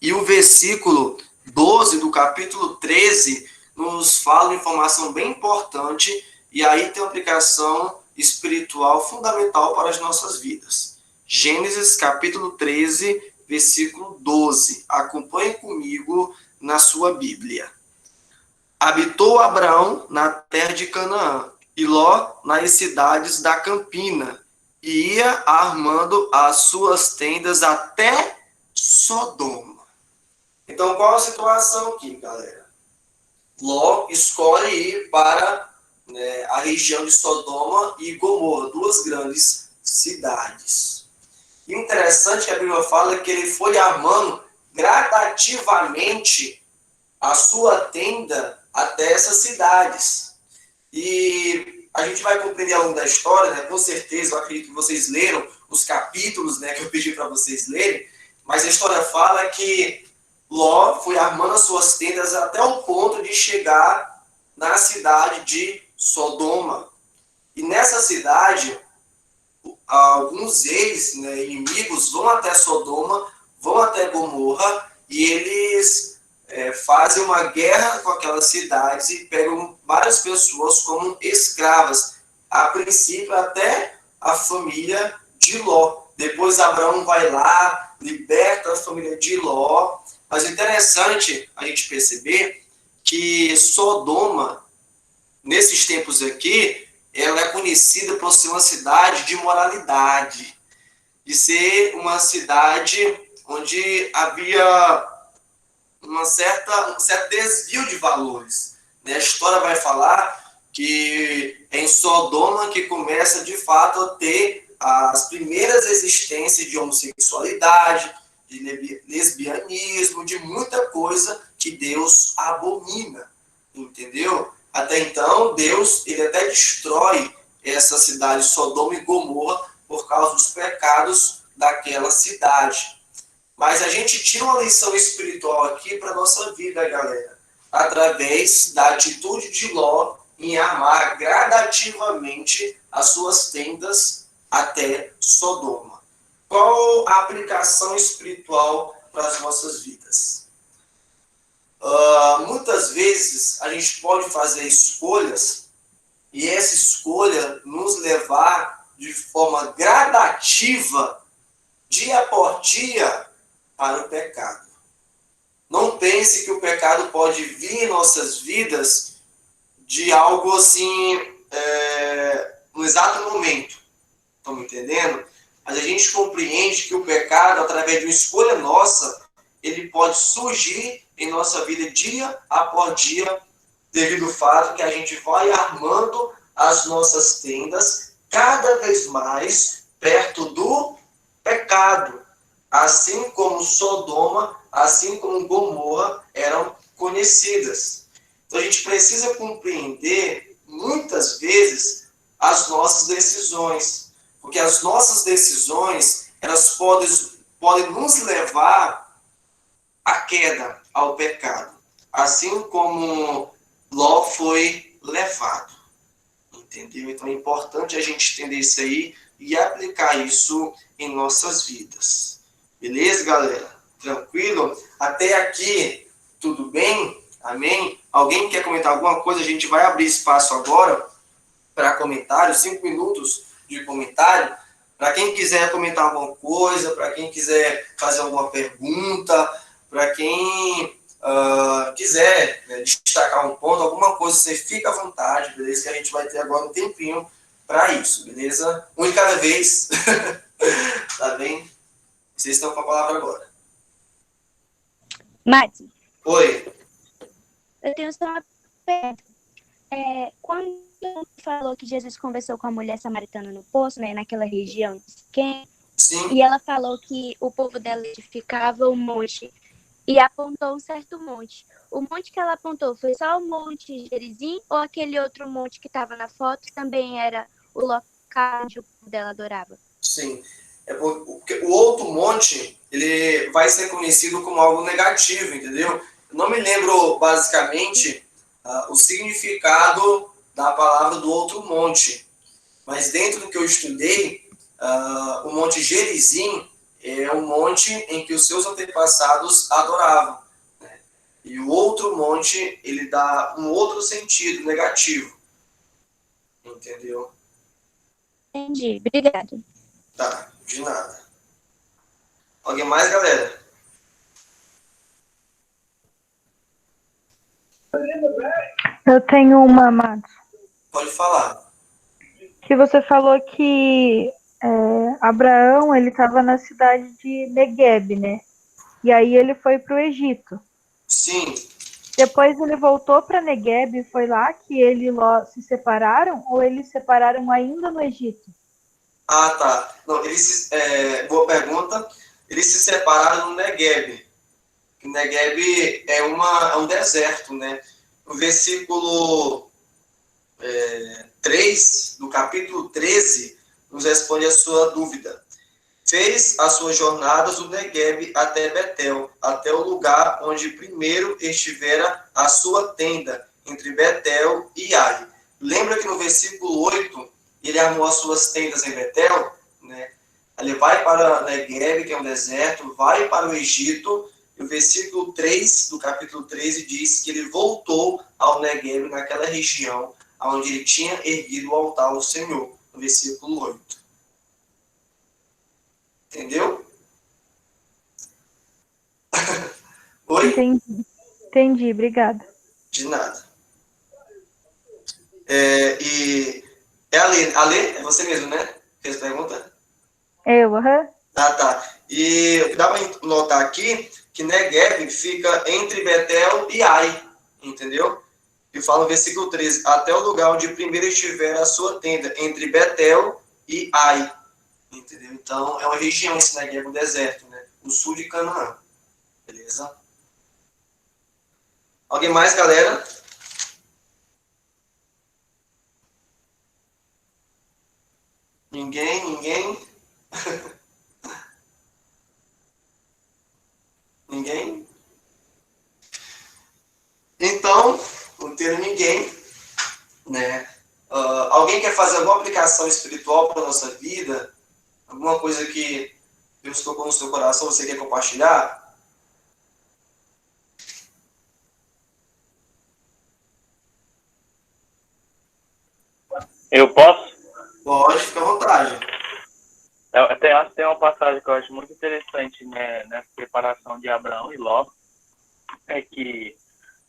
Speaker 1: E o versículo 12 do capítulo 13 nos fala uma informação bem importante, e aí tem uma aplicação espiritual fundamental para as nossas vidas. Gênesis capítulo 13, versículo 12. Acompanhe comigo na sua Bíblia. Habitou Abraão na terra de Canaã, e Ló nas cidades da campina, e ia armando as suas tendas até Sodoma. Então, qual a situação aqui, galera? Ló escolhe ir para, né, a região de Sodoma e Gomorra, 2 grandes cidades. E interessante que a Bíblia fala que ele foi armando gradativamente a sua tenda até essas cidades. E a gente vai compreender ao longo da história, né? Com certeza, eu acredito que vocês leram os capítulos, né, que eu pedi para vocês lerem, mas a história fala que Ló foi armando as suas tendas até o ponto de chegar na cidade de Sodoma. E nessa cidade, alguns reis, né, inimigos vão até Sodoma, vão até Gomorra, e eles fazem uma guerra com aquelas cidades e pegam várias pessoas como escravas. A princípio, até a família de Ló. Depois Abraão vai lá, liberta a família de Ló. Mas é interessante a gente perceber que Sodoma, nesses tempos aqui, ela é conhecida por ser uma cidade de moralidade, de ser uma cidade onde havia um certo desvio de valores. A história vai falar que é em Sodoma que começa, de fato, a ter as primeiras existências de homossexualidade, de lesbianismo, de muita coisa que Deus abomina, entendeu? Até então, Deus ele até destrói essa cidade, Sodoma e Gomorra, por causa dos pecados daquela cidade. Mas a gente tira uma lição espiritual aqui para a nossa vida, galera, através da atitude de Ló em armar gradativamente as suas tendas até Sodoma. Qual a aplicação espiritual para as nossas vidas? Muitas vezes a gente pode fazer escolhas e essa escolha nos levar de forma gradativa, dia após dia, para o pecado. Não pense que o pecado pode vir em nossas vidas de algo assim, no exato momento. Estão me entendendo? Mas a gente compreende que o pecado, através de uma escolha nossa, ele pode surgir em nossa vida dia após dia, devido ao fato que a gente vai armando as nossas tendas cada vez mais perto do pecado. Assim como Sodoma, assim como Gomorra eram conhecidas. Então a gente precisa compreender, muitas vezes, as nossas decisões. Porque as nossas decisões, elas podem nos levar à queda, ao pecado. Assim como Ló foi levado. Entendeu? Então é importante a gente entender isso aí e aplicar isso em nossas vidas. Beleza, galera? Tranquilo? Até aqui, tudo bem? Amém? Alguém quer comentar alguma coisa? A gente vai abrir espaço agora para comentários, 5 minutos de comentário. Para quem quiser comentar alguma coisa, para quem quiser fazer alguma pergunta, para quem quiser, né, destacar um ponto, alguma coisa, você fica à vontade, beleza? Que a gente vai ter agora um tempinho para isso, beleza? Um de cada vez. Tá bem? Vocês estão com a palavra agora.
Speaker 3: Mati,
Speaker 1: Oi.
Speaker 3: eu tenho só uma pergunta. Quando falou que Jesus conversou com a mulher samaritana no poço, né, naquela região de Siquém,
Speaker 1: Sim.
Speaker 3: e ela falou que o povo dela edificava um monte e apontou um certo monte. O monte que ela apontou foi só o Monte Gerizim ou aquele outro monte que estava na foto também era o local onde o povo dela adorava?
Speaker 1: Sim. Porque o outro monte, ele vai ser conhecido como algo negativo, entendeu? Eu não me lembro, basicamente, o significado da palavra do outro monte. Mas dentro do que eu estudei, o Monte Gerizim é um monte em que os seus antepassados adoravam. Né? E o outro monte, ele dá um outro sentido negativo. Entendeu?
Speaker 3: Entendi, obrigada.
Speaker 1: Tá, de nada. Alguém mais, galera?
Speaker 4: Eu tenho uma, Matos.
Speaker 1: Pode falar.
Speaker 4: Que você falou que Abraão, ele estava na cidade de Negueb, né? E aí ele foi para o Egito.
Speaker 1: Sim.
Speaker 4: Depois ele voltou para Negueb e foi lá que ele e Ló se separaram? Ou eles se separaram ainda no Egito?
Speaker 1: Ah, tá. Não, boa pergunta. Eles se separaram no Negueb. O Negueb é um deserto, né? No versículo 3, do capítulo 13, nos responde a sua dúvida. Fez as suas jornadas do Negueb até Betel, até o lugar onde primeiro estivera a sua tenda, entre Betel e Ai. Lembra que no versículo 8, ele armou as suas tendas em Betel, né? Ele vai para Negueb, que é um deserto, vai para o Egito, e o versículo 3 do capítulo 13 diz que ele voltou ao Negueb, naquela região onde ele tinha erguido o altar ao Senhor, no versículo 8. Entendeu? Oi?
Speaker 4: Entendi, obrigada.
Speaker 1: De nada. E é a Lê, é você mesmo, né? Fez pergunta?
Speaker 4: Aham.
Speaker 1: Ah, tá. E dá para notar aqui que Negueb fica entre Betel e Ai, entendeu? E fala no versículo 13, até o lugar onde primeiro estiver a sua tenda, entre Betel e Ai, entendeu? Então, é uma região, esse Negueb, um deserto, né? O sul de Canaã. Beleza? Alguém mais, galera? Ninguém? Ninguém? Então, não ter ninguém, né? Alguém quer fazer alguma aplicação espiritual para a nossa vida? Alguma coisa que Deus tocou no seu coração, você quer compartilhar?
Speaker 8: Eu posso?
Speaker 1: Pode, fica à vontade.
Speaker 8: Tem uma passagem que eu acho muito interessante, né, nessa preparação de Abraão e Ló, é que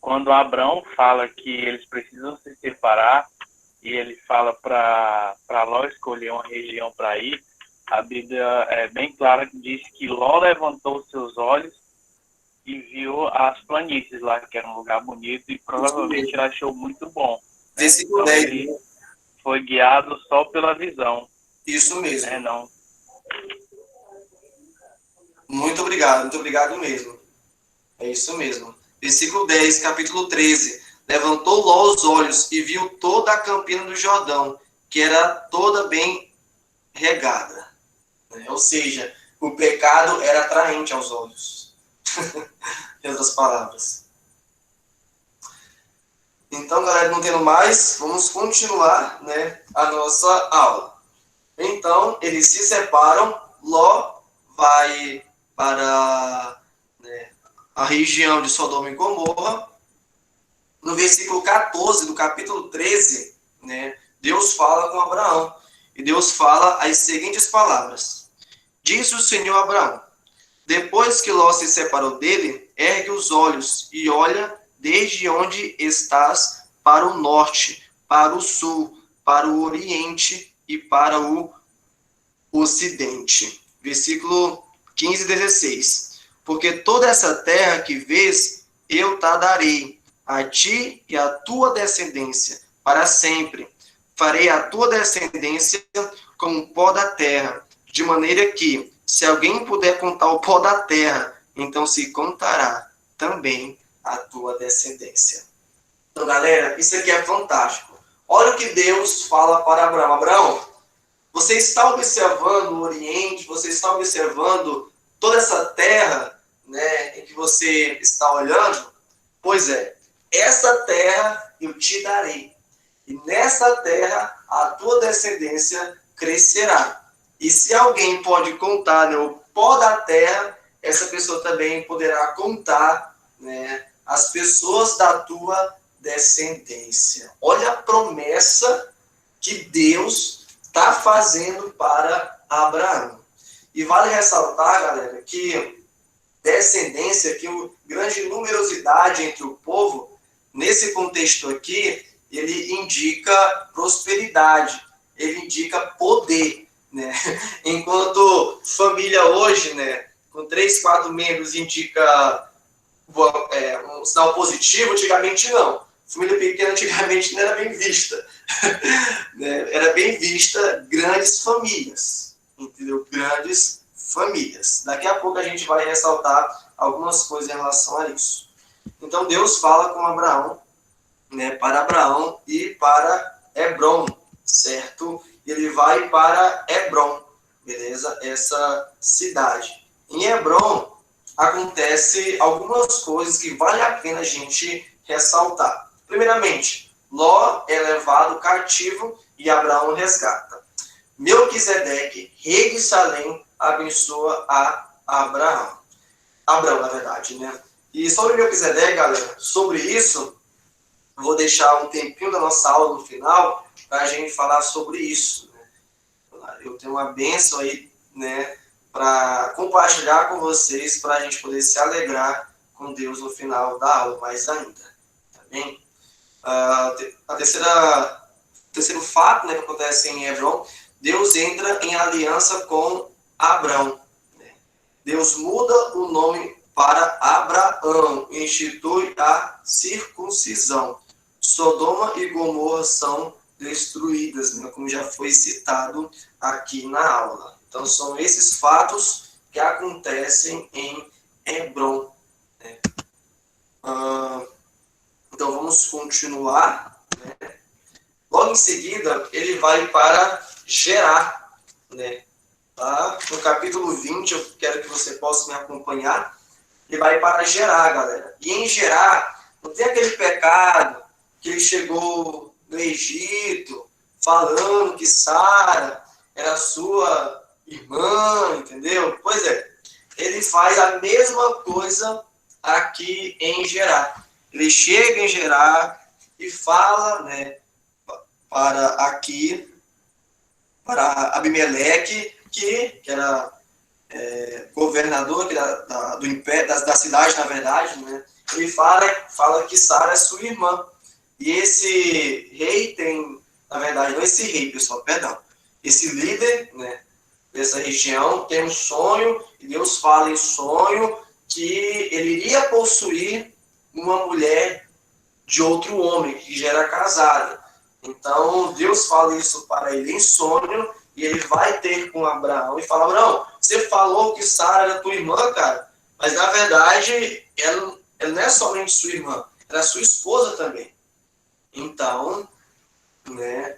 Speaker 8: quando Abraão fala que eles precisam se separar e ele fala para Ló escolher uma região para ir, a Bíblia é bem clara que diz que Ló levantou seus olhos e viu as planícies lá, que era um lugar bonito, e provavelmente ele achou muito bom.
Speaker 1: Versículo
Speaker 8: Então,
Speaker 1: 10.
Speaker 8: ele foi guiado só pela visão.
Speaker 1: Isso mesmo.
Speaker 8: Não.
Speaker 1: Muito obrigado mesmo. É isso mesmo. Versículo 10, capítulo 13. Levantou Ló os olhos e viu toda a campina do Jordão, que era toda bem regada. Ou seja, o pecado era atraente aos olhos. Em outras palavras. Então, galera, não tendo mais, vamos continuar, né, a nossa aula. Então, eles se separam, Ló vai para, né, a região de Sodoma e Gomorra. No versículo 14 do capítulo 13, né, Deus fala com Abraão. E Deus fala as seguintes palavras. Disse o Senhor a Abraão, depois que Ló se separou dele, ergue os olhos e olha desde onde estás para o norte, para o sul, para o oriente e para o ocidente. Versículo 15 e 16. Porque toda essa terra que vês, eu te darei, a ti e à tua descendência, para sempre. Farei a tua descendência como o pó da terra, de maneira que, se alguém puder contar o pó da terra, então se contará também a tua descendência. Então, galera, isso aqui é fantástico. Olha o que Deus fala para Abraão. Abraão, você está observando o Oriente, você está observando toda essa terra, né, em que você está olhando? Pois é, essa terra eu te darei. E nessa terra a tua descendência crescerá. E se alguém pode contar, né, o pó da terra, essa pessoa também poderá contar, né, as pessoas da tua descendência. Olha a promessa que Deus está fazendo para Abraão. E vale ressaltar, galera, que descendência, que a grande numerosidade entre o povo, nesse contexto aqui, ele indica prosperidade, ele indica poder, né? Enquanto família hoje, né, com 3, 4 membros indica um sinal positivo, antigamente não. Família pequena antigamente não era bem vista. Né? Era bem vista grandes famílias, entendeu? Grandes famílias. Daqui a pouco a gente vai ressaltar algumas coisas em relação a isso. Então Deus fala com Abraão, né, para Abraão e para Hebrom, certo? Ele vai para Hebrom, beleza? Essa cidade. Em Hebrom acontece algumas coisas que vale a pena a gente ressaltar. Primeiramente, Ló é levado cativo e Abraão resgata. Melquisedeque, rei de Salém, abençoa a Abraão. Abraão, na verdade, né? E sobre Melquisedeque, galera, sobre isso, vou deixar um tempinho da nossa aula no final para a gente falar sobre isso, né? Eu tenho uma bênção aí, né, para compartilhar com vocês, para a gente poder se alegrar com Deus no final da aula, mais ainda, tá bem? Terceiro fato, né, que acontece em Hebrom, Deus entra em aliança com Abrão. Né? Deus muda o nome para Abraão, institui a circuncisão. Sodoma e Gomorra são destruídas, né, como já foi citado aqui na aula. Então, são esses fatos que acontecem em Hebrom. Né? Então, vamos continuar. Né? Logo em seguida, ele vai para Gerá. Né? Tá? No capítulo 20, eu quero que você possa me acompanhar. Ele vai para Gerá, galera. E em Gerá, não tem aquele pecado que ele chegou no Egito falando que Sara era sua irmã, entendeu? Pois é, ele faz a mesma coisa aqui em Gerá. Ele chega em Gerá e fala, né, para Abimeleque, que era governador aqui do império, da cidade, na verdade, né? Ele fala que Sara é sua irmã. E esse rei tem, na verdade, não esse rei, pessoal, perdão. Esse líder, né, dessa região tem um sonho, e Deus fala em sonho que ele iria possuir uma mulher de outro homem, que já era casada. Então, Deus fala isso para ele em sonho, e ele vai ter com Abraão e fala: Abraão, você falou que Sara era tua irmã, cara, mas na verdade ela não é somente sua irmã, ela é sua esposa também. Então, né,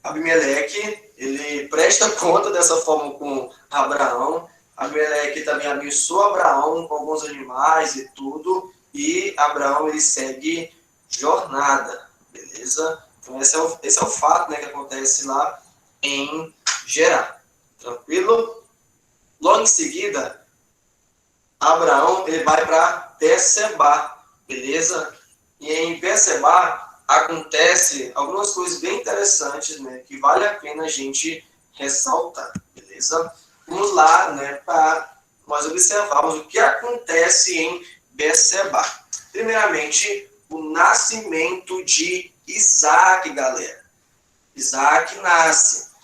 Speaker 1: Abimeleque, ele presta conta dessa forma com Abraão. Abimeleque também abençoa Abraão com alguns animais e tudo, e Abraão ele segue jornada, beleza? Então esse é o fato, né, que acontece lá em Gerá. Tranquilo? Logo em seguida, Abraão ele vai para Berseba, beleza? E em Berseba acontece algumas coisas bem interessantes, né, que vale a pena a gente ressaltar, beleza? Vamos lá, né, para nós observarmos o que acontece em Berseba. Primeiramente, o nascimento de Isaac, galera. Isaac nasce.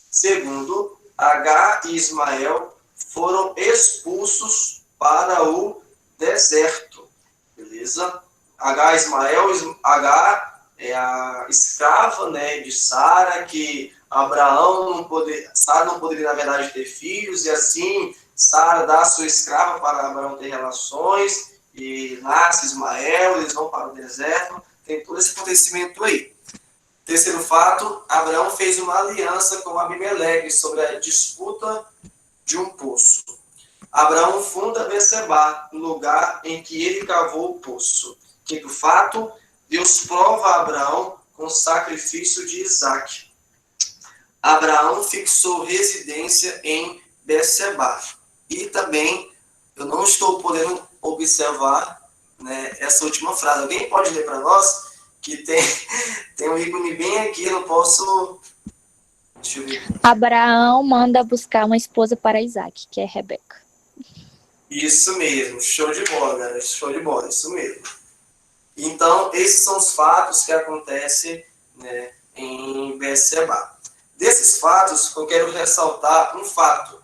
Speaker 1: Segundo, Agar e Ismael foram expulsos para o deserto, beleza? Agar é a escrava, né, de Sara, que Sara não poderia, na verdade, ter filhos, e assim Sara dá a sua escrava para Abraão ter relações, e nasce Ismael, eles vão para o deserto, tem todo esse acontecimento aí. Terceiro fato, Abraão fez uma aliança com Abimeleque sobre a disputa de um poço. Abraão funda Berseba, no lugar em que ele cavou o poço. Quinto fato, Deus prova a Abraão com o sacrifício de Isaac. Abraão fixou residência em Berseba. E também, eu não estou podendo observar, né, essa última frase. Alguém pode ler para nós? Que tem um ícone bem aqui, eu não posso... Deixa eu ver.
Speaker 3: Abraão manda buscar uma esposa para Isaac, que é Rebeca.
Speaker 1: Isso mesmo, show de bola, galera, show de bola, isso mesmo. Então, esses são os fatos que acontecem, né, em Berseba. Desses fatos, eu quero ressaltar um fato,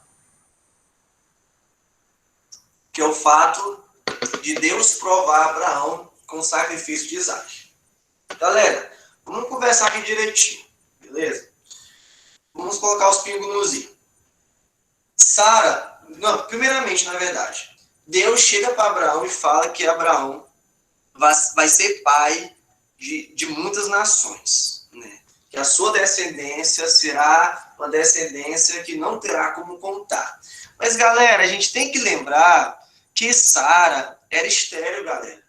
Speaker 1: que é o fato de Deus provar Abraão com o sacrifício de Isaac. Galera, vamos conversar aqui direitinho, beleza? Vamos colocar os pingos nos i. Primeiramente, na verdade, Deus chega para Abraão e fala que Abraão vai ser pai de muitas nações, né? que a sua descendência será uma descendência que não terá como contar. Mas, galera, a gente tem que lembrar que Sara era estéril, galera.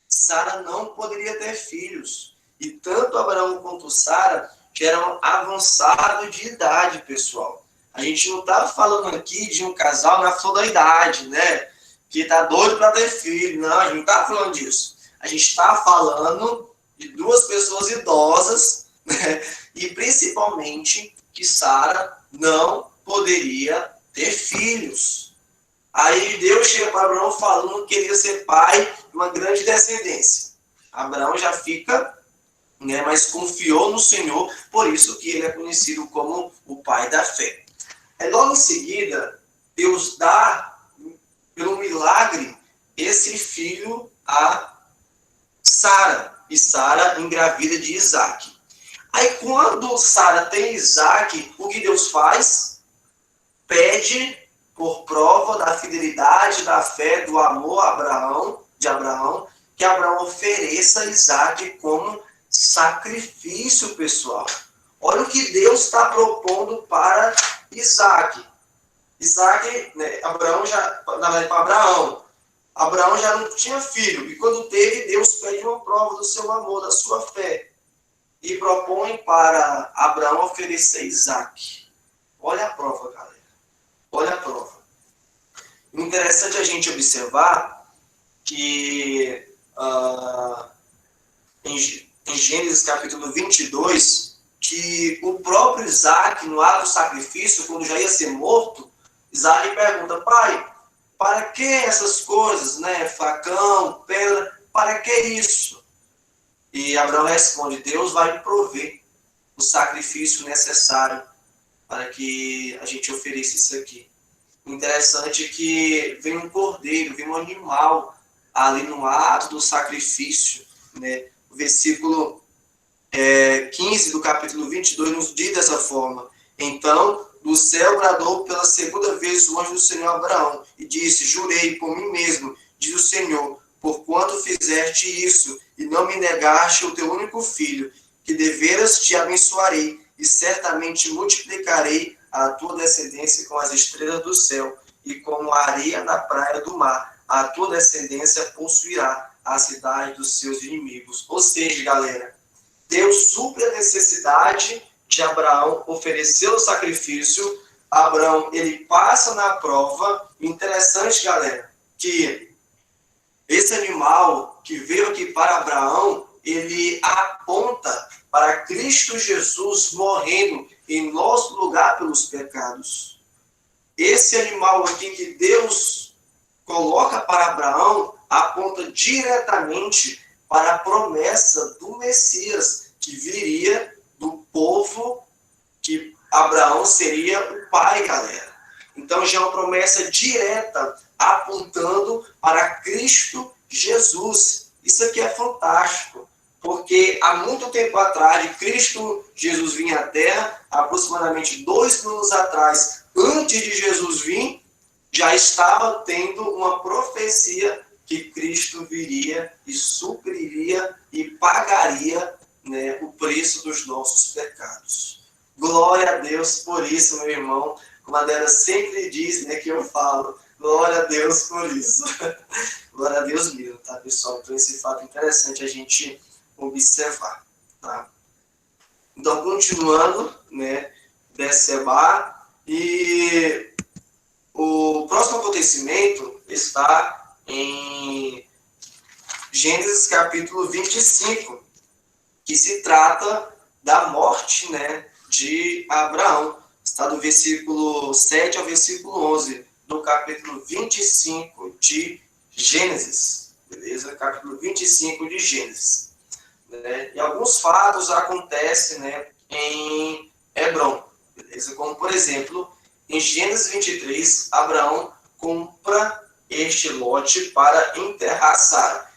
Speaker 1: Sara não poderia ter filhos. E tanto Abraão quanto Sara já eram avançados de idade, pessoal. A gente não está falando aqui de um casal na flor da idade, né? Que está doido para ter filho. Não, a gente não está falando disso. A gente está falando de duas pessoas idosas, né? E principalmente que Sara não poderia ter filhos. Aí Deus chega para Abraão falando que ele ia ser pai de uma grande descendência. Abraão já fica, né, mas confiou no Senhor, por isso que ele é conhecido como o pai da fé. Logo em seguida, Deus dá, pelo milagre, esse filho a Sara. E Sara engravida de Isaac. Aí quando Sara tem Isaac, o que Deus faz? Pede por prova da fidelidade, da fé, do amor de Abraão, que Abraão ofereça Isaac como sacrifício, pessoal. Olha o que Deus está propondo para Isaac. Isaac, né, Abraão já não tinha filho. E quando teve, Deus pede uma prova do seu amor, da sua fé. E propõe para Abraão oferecer Isaac. Olha a prova, galera. Olha a prova. Interessante a gente observar que em Gênesis capítulo 22, que o próprio Isaac, no ato do sacrifício, quando já ia ser morto, Isaac pergunta: pai, para que essas coisas, né? Facão, pedra, para que isso? E Abraão responde: Deus vai me prover o sacrifício necessário para que a gente ofereça isso aqui. Interessante é que vem um cordeiro, vem um animal ali no ato do sacrifício, né? O versículo 15 do capítulo 22 nos diz dessa forma: então, do céu bradou pela segunda vez o anjo do Senhor a Abraão, e disse: jurei por mim mesmo, diz o Senhor, porquanto fizeste isso, e não me negaste o teu único filho, que deveras te abençoarei, e certamente multiplicarei a tua descendência com as estrelas do céu, e como a areia na praia do mar. A tua descendência possuirá a cidade dos seus inimigos. Ou seja, galera, Deus supre a necessidade de Abraão, ofereceu o sacrifício. Abraão, ele passa na prova. Interessante, galera, que esse animal que veio aqui para Abraão, ele aponta para Cristo Jesus morrendo em nosso lugar pelos pecados. Esse animal aqui que Deus coloca para Abraão aponta diretamente para a promessa do Messias, que viria do povo que Abraão seria o pai, galera. Então já é uma promessa direta apontando para Cristo Jesus. Isso aqui é fantástico, porque há muito tempo atrás, Cristo Jesus vinha à Terra, aproximadamente 2000 anos atrás, antes de Jesus vir, já estava tendo uma profecia que Cristo viria e supriria e pagaria, né, o preço dos nossos pecados. Glória a Deus por isso, meu irmão. Como a Débora sempre diz, né, que eu falo, glória a Deus por isso. Glória a Deus mesmo, tá, pessoal? Então, esse fato é interessante a gente observar, tá? Então, continuando, né, Betseba, e o próximo acontecimento está em Gênesis capítulo 25, que se trata da morte, né, de Abraão. Está do versículo 7 ao versículo 11, do capítulo 25 de Gênesis. Beleza? Capítulo 25 de Gênesis. Né? E alguns fatos acontecem, né, em Hebrom. Beleza? Como, por exemplo, em Gênesis 23, Abraão compra este lote para enterrar Sara.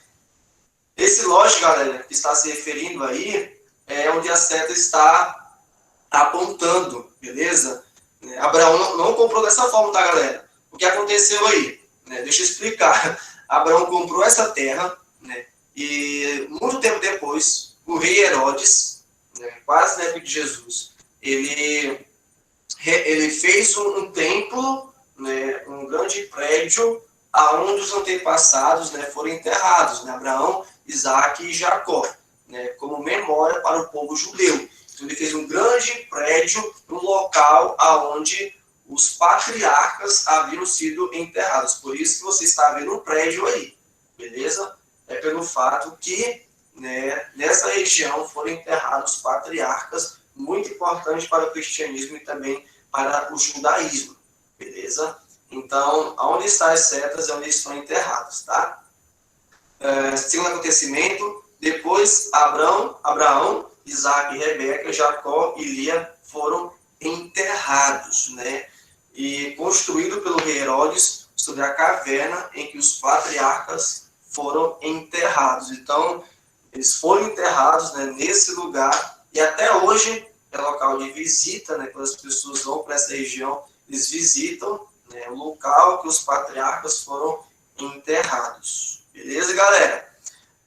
Speaker 1: Esse lote, galera, que está se referindo aí, é onde a seta está apontando, beleza? Abraão não comprou dessa forma, tá, galera? O que aconteceu aí? Né? Deixa eu explicar. Abraão comprou essa terra, né? E muito tempo depois, o rei Herodes, né, quase na época de Jesus, ele fez um templo, né, um grande prédio, aonde os antepassados, né, foram enterrados, né, Abraão, Isaac e Jacó, né, como memória para o povo judeu. Então ele fez um grande prédio no local aonde os patriarcas haviam sido enterrados. Por isso que você está vendo um prédio aí, beleza? É pelo fato que, né, nessa região foram enterrados patriarcas, muito importante para o cristianismo e também para o judaísmo, beleza? Então, onde estão as setas é onde estão enterrados, tá? Segundo acontecimento, depois Abraão, Isaac e Rebeca, Jacó e Lia foram enterrados, né? E construído pelo rei Herodes sobre a caverna em que os patriarcas foram enterrados. Então, eles foram enterrados, né, nesse lugar, e até hoje é local de visita, né, quando as pessoas vão para essa região, eles visitam, né, o local que os patriarcas foram enterrados. Beleza, galera?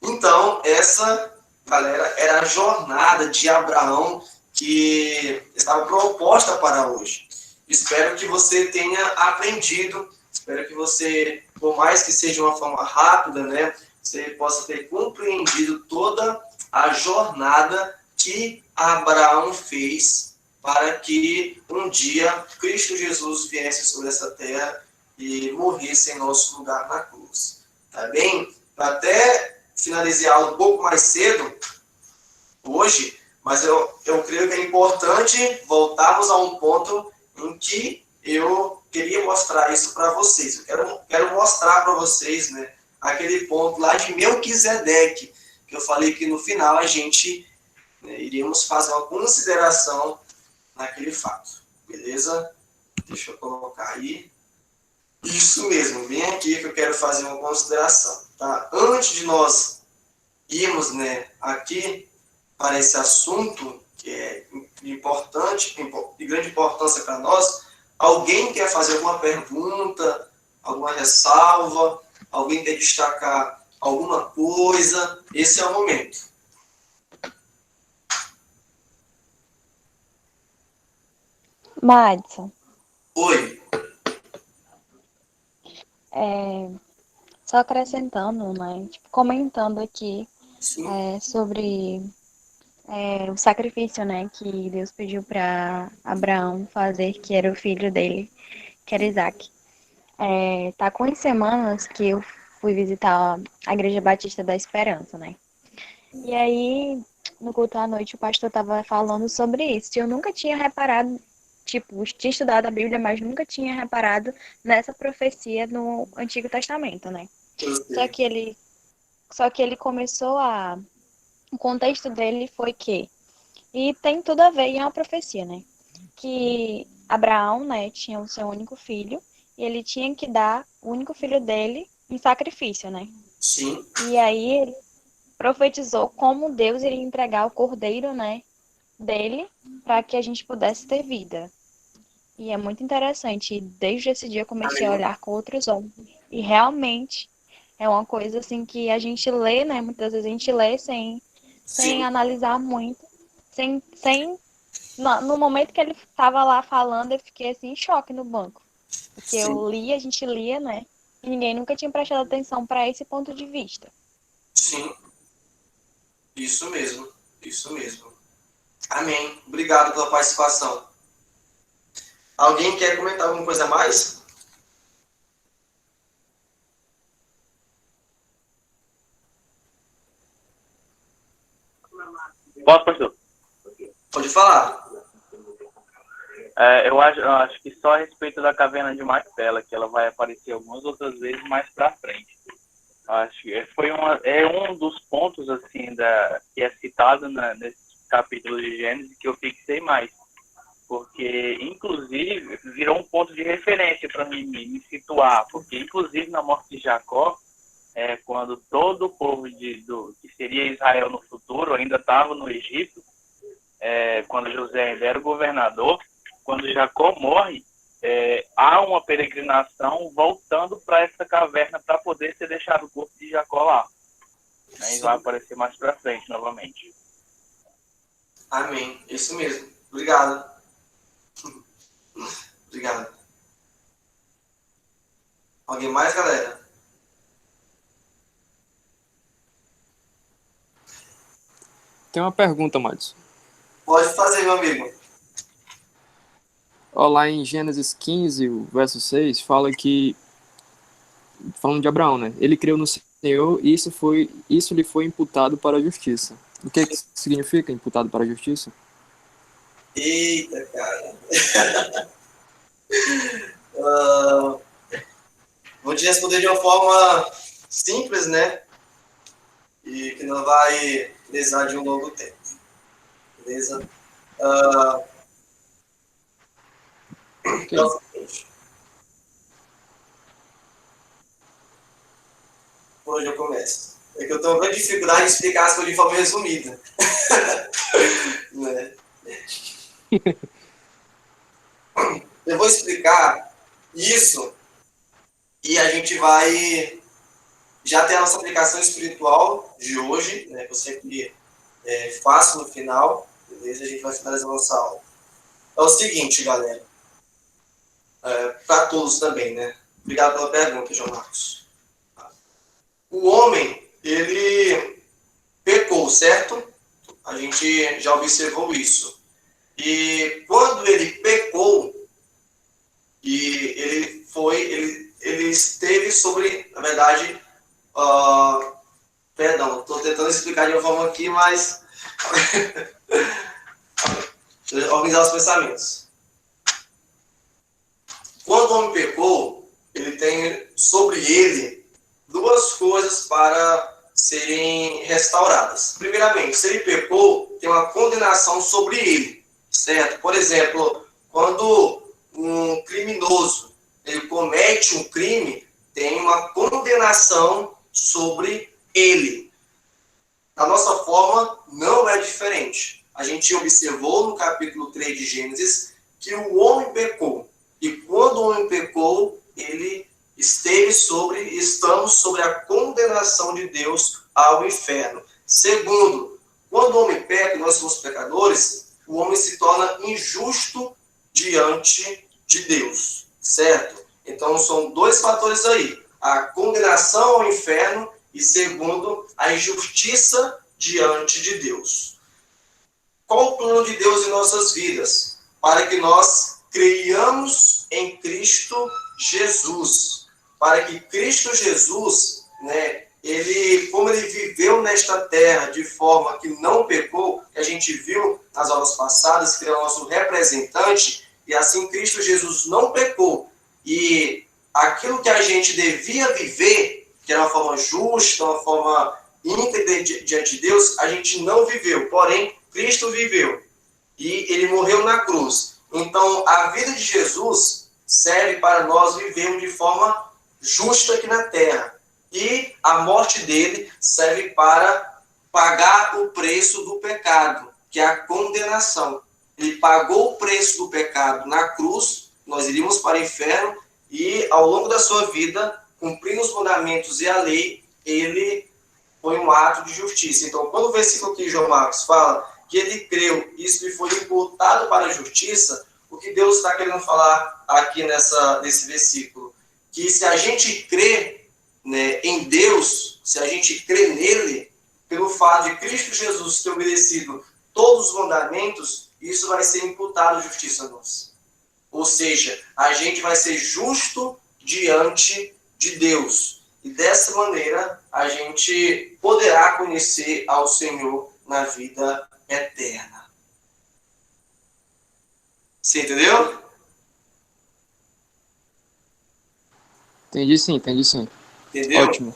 Speaker 1: Então, essa, galera, era a jornada de Abraão que estava proposta para hoje. Espero que você tenha aprendido, espero que você, por mais que seja de uma forma rápida, né, você possa ter compreendido toda a jornada que Abraão fez para que um dia Cristo Jesus viesse sobre essa terra e morresse em nosso lugar na cruz. Tá bem? Até finalizar um pouco mais cedo, hoje, mas eu creio que é importante voltarmos a um ponto em que eu queria mostrar isso para vocês. Eu quero mostrar para vocês, né, aquele ponto lá de Melquisedeque, que eu falei que no final a gente, né, iríamos fazer uma consideração naquele fato. Beleza? Deixa eu colocar aí. Isso mesmo, bem aqui que eu quero fazer uma consideração. Tá? Antes de nós irmos, né, aqui para esse assunto, que é importante, de grande importância para nós, alguém quer fazer alguma pergunta, alguma ressalva, alguém quer destacar alguma coisa? Esse é o momento.
Speaker 9: Madison,
Speaker 1: Oi.
Speaker 9: só acrescentando, né, tipo, comentando aqui sobre o sacrifício, né, que Deus pediu para Abraão fazer, que era o filho dele, que era Isaac. Tá com as semanas que eu fui visitar a Igreja Batista da Esperança, né? E aí, no culto à noite, o pastor tava falando sobre isso. E eu nunca tinha reparado, tipo, tinha estudado a Bíblia, mas nunca tinha reparado nessa profecia no Antigo Testamento, né? Só que ele começou a... O contexto dele foi que... E tem tudo a ver, e é uma profecia, né? Que Abraão, né, tinha o seu único filho, e ele tinha que dar o único filho dele em sacrifício, né?
Speaker 1: Sim.
Speaker 9: E aí ele profetizou como Deus iria entregar o cordeiro, né, dele, para que a gente pudesse ter vida. E é muito interessante. E desde esse dia eu comecei a olhar com outros olhos. E realmente é uma coisa assim que a gente lê, né? Muitas vezes a gente lê sem analisar muito. No momento que ele estava lá falando, eu fiquei assim em choque no banco. Porque a gente lia, né? E ninguém nunca tinha prestado atenção para esse ponto de vista.
Speaker 1: Sim. Isso mesmo. Isso mesmo. Amém. Obrigado pela participação. Alguém quer comentar alguma coisa a mais?
Speaker 8: Posso, pastor?
Speaker 1: Pode falar.
Speaker 8: Eu acho que só a respeito da caverna de Macpela, que ela vai aparecer algumas outras vezes mais para frente. Acho que é um dos pontos assim que é citado nesse capítulo de Gênesis que eu fixei mais, porque inclusive virou um ponto de referência para me situar, porque inclusive na morte de Jacó, quando todo o povo que seria Israel no futuro ainda estava no Egito, quando José ainda era o governador, quando Jacó morre, há uma peregrinação voltando para essa caverna para poder ser deixado o corpo de Jacó lá. E vai aparecer mais para frente novamente.
Speaker 1: Amém. Isso mesmo. Obrigado. Obrigado. Alguém mais, galera?
Speaker 2: Tem uma pergunta, Madison.
Speaker 1: Pode fazer, meu amigo.
Speaker 2: Ó, lá em Gênesis 15, o verso 6, fala que, falando de Abraão, né? Ele creu no Senhor e isso lhe foi imputado para a justiça. O que significa imputado para a justiça?
Speaker 1: Eita, cara. Vou te responder de uma forma simples, né? E que não vai precisar de um longo tempo. Beleza?
Speaker 2: Okay.
Speaker 1: Então, por onde eu começo? É que eu tenho uma grande dificuldade de explicar as coisas de forma resumida. Né? Eu vou explicar isso e a gente vai já ter a nossa aplicação espiritual de hoje, né? Você que faça no final, beleza? A gente vai finalizar a nossa aula. É o seguinte, galera. Para todos também, né? Obrigado pela pergunta, João Marcos. O homem, ele pecou, certo? A gente já observou isso. E quando ele pecou, e ele esteve sobre, na verdade, perdão, estou tentando explicar de uma forma aqui, mas organizar os pensamentos. Quando o homem pecou, ele tem sobre ele duas coisas para serem restauradas. Primeiramente, se ele pecou, tem uma condenação sobre ele, certo? Por exemplo, quando um criminoso ele comete um crime, tem uma condenação sobre ele. Da nossa forma, não é diferente. A gente observou no capítulo 3 de Gênesis que o homem pecou. E quando o homem pecou, estamos sobre a condenação de Deus ao inferno. Segundo, quando o homem peca, nós somos pecadores, o homem se torna injusto diante de Deus, certo? Então, são dois fatores aí. A condenação ao inferno e, segundo, a injustiça diante de Deus. Qual o plano de Deus em nossas vidas? Para que nós creiamos em Cristo Jesus. Para que Cristo Jesus, né, como ele viveu nesta terra de forma que não pecou, que a gente viu nas aulas passadas, que ele é o nosso representante, e assim Cristo Jesus não pecou. E aquilo que a gente devia viver, que era uma forma justa, uma forma íntegra diante de Deus, a gente não viveu. Porém, Cristo viveu. E ele morreu na cruz. Então, a vida de Jesus serve para nós vivermos de forma justa aqui na terra. E a morte dele serve para pagar o preço do pecado, que é a condenação. Ele pagou o preço do pecado na cruz, nós iríamos para o inferno, e ao longo da sua vida, cumprindo os mandamentos e a lei, ele foi um ato de justiça. Então, quando o versículo que João Marcos fala que ele creu, isso lhe foi imputado para a justiça, o que Deus está querendo falar aqui nesse versículo? Que se a gente crê, né, em Deus, se a gente crê nele, pelo fato de Cristo Jesus ter obedecido todos os mandamentos, isso vai ser imputado à justiça nossa. Ou seja, a gente vai ser justo diante de Deus. E dessa maneira, a gente poderá conhecer ao Senhor na vida eterna. Você entendeu?
Speaker 2: Entendi sim.
Speaker 1: Entendeu?
Speaker 2: Ótimo.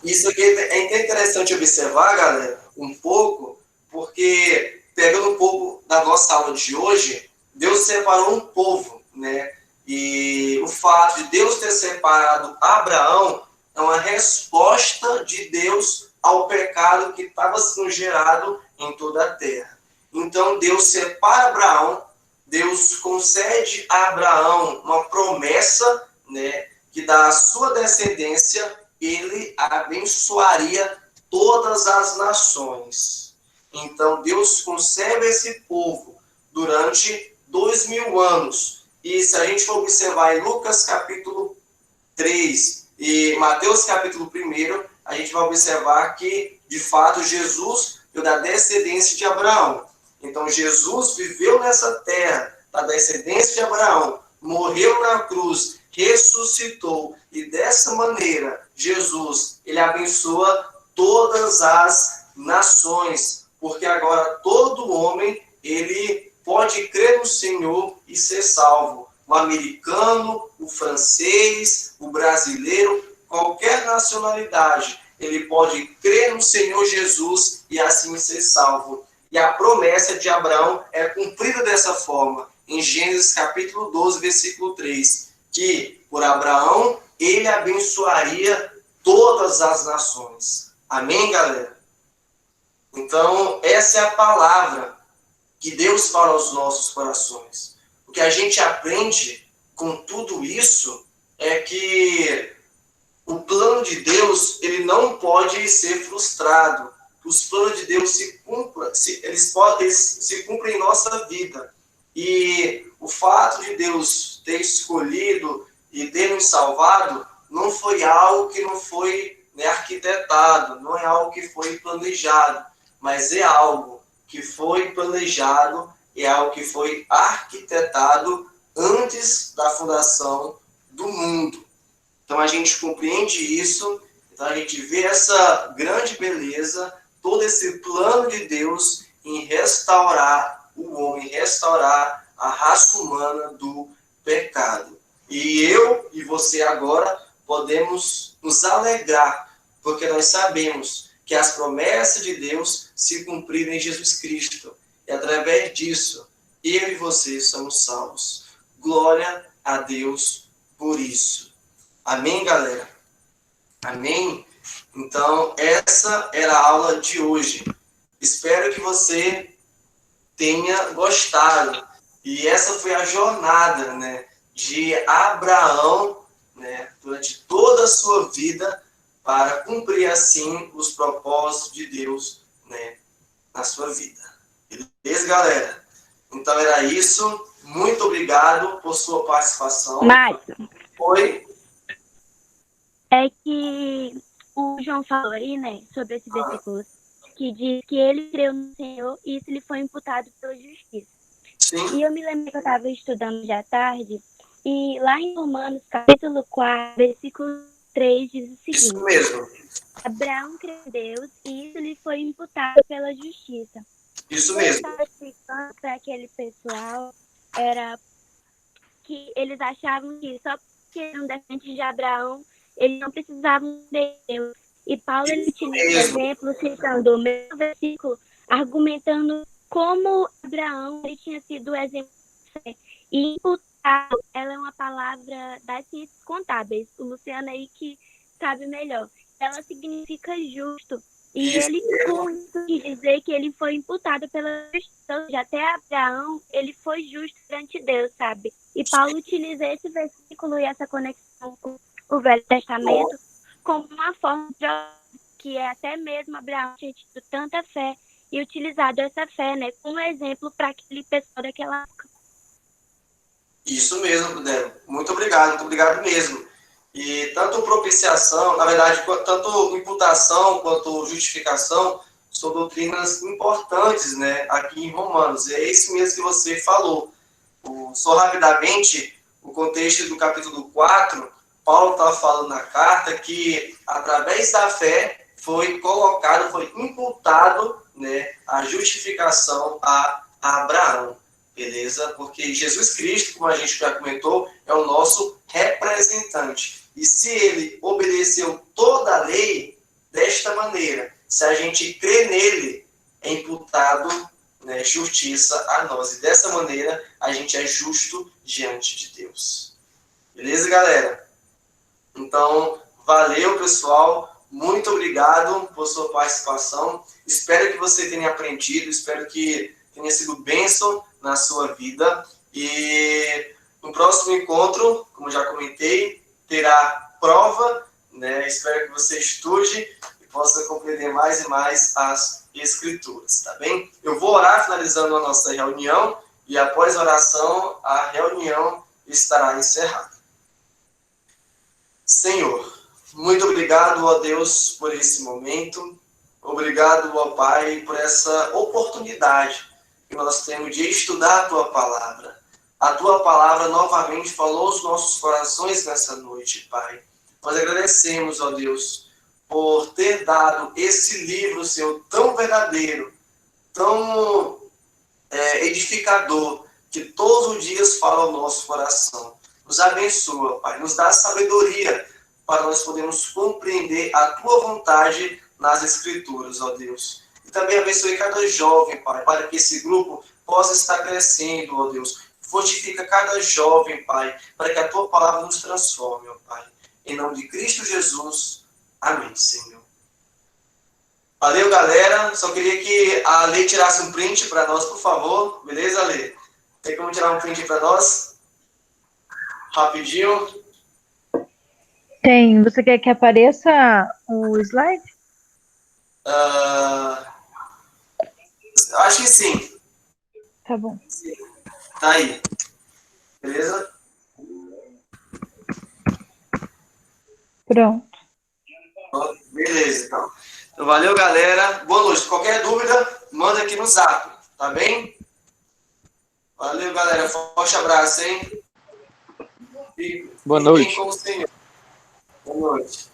Speaker 1: Isso aqui é interessante observar, galera, um pouco, porque pegando um pouco da nossa aula de hoje, Deus separou um povo, né? E o fato de Deus ter separado Abraão é uma resposta de Deus ao pecado que estava sendo gerado em toda a terra. Então, Deus separa Abraão, Deus concede a Abraão uma promessa, né, que da sua descendência ele abençoaria todas as nações. Então, Deus conserva esse povo durante 2000 anos. E se a gente for observar em Lucas capítulo 3 e Mateus capítulo 1, a gente vai observar que, de fato, Jesus veio da descendência de Abraão. Então, Jesus viveu nessa terra, da descendência de Abraão, morreu na cruz, ressuscitou, e dessa maneira, Jesus, ele abençoa todas as nações, porque agora todo homem, ele pode crer no Senhor e ser salvo. O americano, o francês, o brasileiro, qualquer nacionalidade, ele pode crer no Senhor Jesus e assim ser salvo. E a promessa de Abraão é cumprida dessa forma, em Gênesis capítulo 12, versículo 3, que por Abraão ele abençoaria todas as nações. Amém, galera? Então, essa é a palavra que Deus fala aos nossos corações. O que a gente aprende com tudo isso é que o plano de Deus, ele não pode ser frustrado. Os planos de Deus eles se cumprem em nossa vida. E o fato de Deus ter escolhido e ter nos salvado não foi algo que não foi arquitetado, não é algo que foi planejado, mas é algo que foi planejado, é algo que foi arquitetado antes da fundação do mundo. Então a gente compreende isso, então a gente vê essa grande beleza, todo esse plano de Deus em restaurar o homem, restaurar a raça humana do pecado. E eu e você agora podemos nos alegrar, porque nós sabemos que as promessas de Deus se cumpriram em Jesus Cristo. E através disso, eu e você somos salvos. Glória a Deus por isso. Amém, galera? Amém? Então, essa era a aula de hoje. Espero que você tenha gostado. E essa foi a jornada, de Abraão, durante toda a sua vida, para cumprir, assim, os propósitos de Deus, na sua vida. Beleza, galera? Então, era isso. Muito obrigado por sua participação.
Speaker 3: Márcio,
Speaker 1: Oi?
Speaker 3: é que o João falou aí, sobre esse versículo, que diz que ele creu no Senhor e isso lhe foi imputado pela justiça.
Speaker 1: Sim.
Speaker 3: E eu me lembro que eu estava estudando já à tarde, e lá em Romanos, capítulo 4, versículo 3, diz o seguinte:
Speaker 1: Isso mesmo.
Speaker 3: Abraão creu em Deus e isso lhe foi imputado pela justiça.
Speaker 1: Isso
Speaker 3: Eu
Speaker 1: mesmo.
Speaker 3: estava explicando para aquele pessoal era que eles achavam que só porque eram descendentes de Abraão, eles não precisavam de Deus. E Paulo ele utiliza exemplo, citando o mesmo versículo, argumentando como Abraão ele tinha sido o exemplo de fé. E imputado, ela é uma palavra das ciências contábeis. O Luciano aí que sabe melhor. Ela significa justo. E ele, com isso, quis dizer que ele foi imputado pela justiça. Já até Abraão, ele foi justo perante Deus, sabe? E Paulo utiliza esse versículo e essa conexão com o Velho Testamento como uma forma de que é até mesmo Abraão tinha tido tanta fé e utilizado essa fé, como exemplo para aquele pessoal daquela época.
Speaker 1: Isso mesmo, Débora. Muito obrigado mesmo. E tanto propiciação, na verdade, tanto imputação quanto justificação são doutrinas importantes, aqui em Romanos. E é isso mesmo que você falou. Só rapidamente, o contexto do capítulo 4, Paulo está falando na carta que, através da fé, foi imputado, a justificação a Abraão. Beleza? Porque Jesus Cristo, como a gente já comentou, é o nosso representante. E se ele obedeceu toda a lei desta maneira, se a gente crê nele, é imputado justiça a nós. E dessa maneira, a gente é justo diante de Deus. Beleza, galera? Então, valeu, pessoal. Muito obrigado por sua participação. Espero que você tenha aprendido, espero que tenha sido bênção na sua vida. E no próximo encontro, como já comentei, terá prova, espero que você estude possa compreender mais e mais as Escrituras, tá bem? Eu vou orar finalizando a nossa reunião e após a oração, a reunião estará encerrada. Senhor, muito obrigado, ó Deus, por esse momento. Obrigado, ó Pai, por essa oportunidade que nós temos de estudar a Tua Palavra. A Tua Palavra novamente falou aos nossos corações nessa noite, Pai. Nós agradecemos, ó Deus, por ter dado esse livro, Senhor, tão verdadeiro, tão edificador, que todos os dias fala ao nosso coração. Nos abençoa, Pai. Nos dá sabedoria para nós podermos compreender a Tua vontade nas Escrituras, ó Deus. E também abençoe cada jovem, Pai, para que esse grupo possa estar crescendo, ó Deus. Fortifica cada jovem, Pai, para que a Tua palavra nos transforme, ó Pai. Em nome de Cristo Jesus. Amém, Senhor. Valeu, galera. Só queria que a Lê tirasse um print para nós, por favor. Beleza, Lê? Tem como tirar um print para nós? Rapidinho.
Speaker 4: Tem. Você quer que apareça o slide?
Speaker 1: Acho que sim.
Speaker 4: Tá bom.
Speaker 1: Tá aí. Beleza?
Speaker 4: Pronto.
Speaker 1: Beleza, então. Valeu, galera. Boa noite. Qualquer dúvida, manda aqui no zap, tá bem? Valeu, galera. Forte abraço, hein?
Speaker 2: Boa noite.
Speaker 1: Fiquem com o Senhor. Boa noite.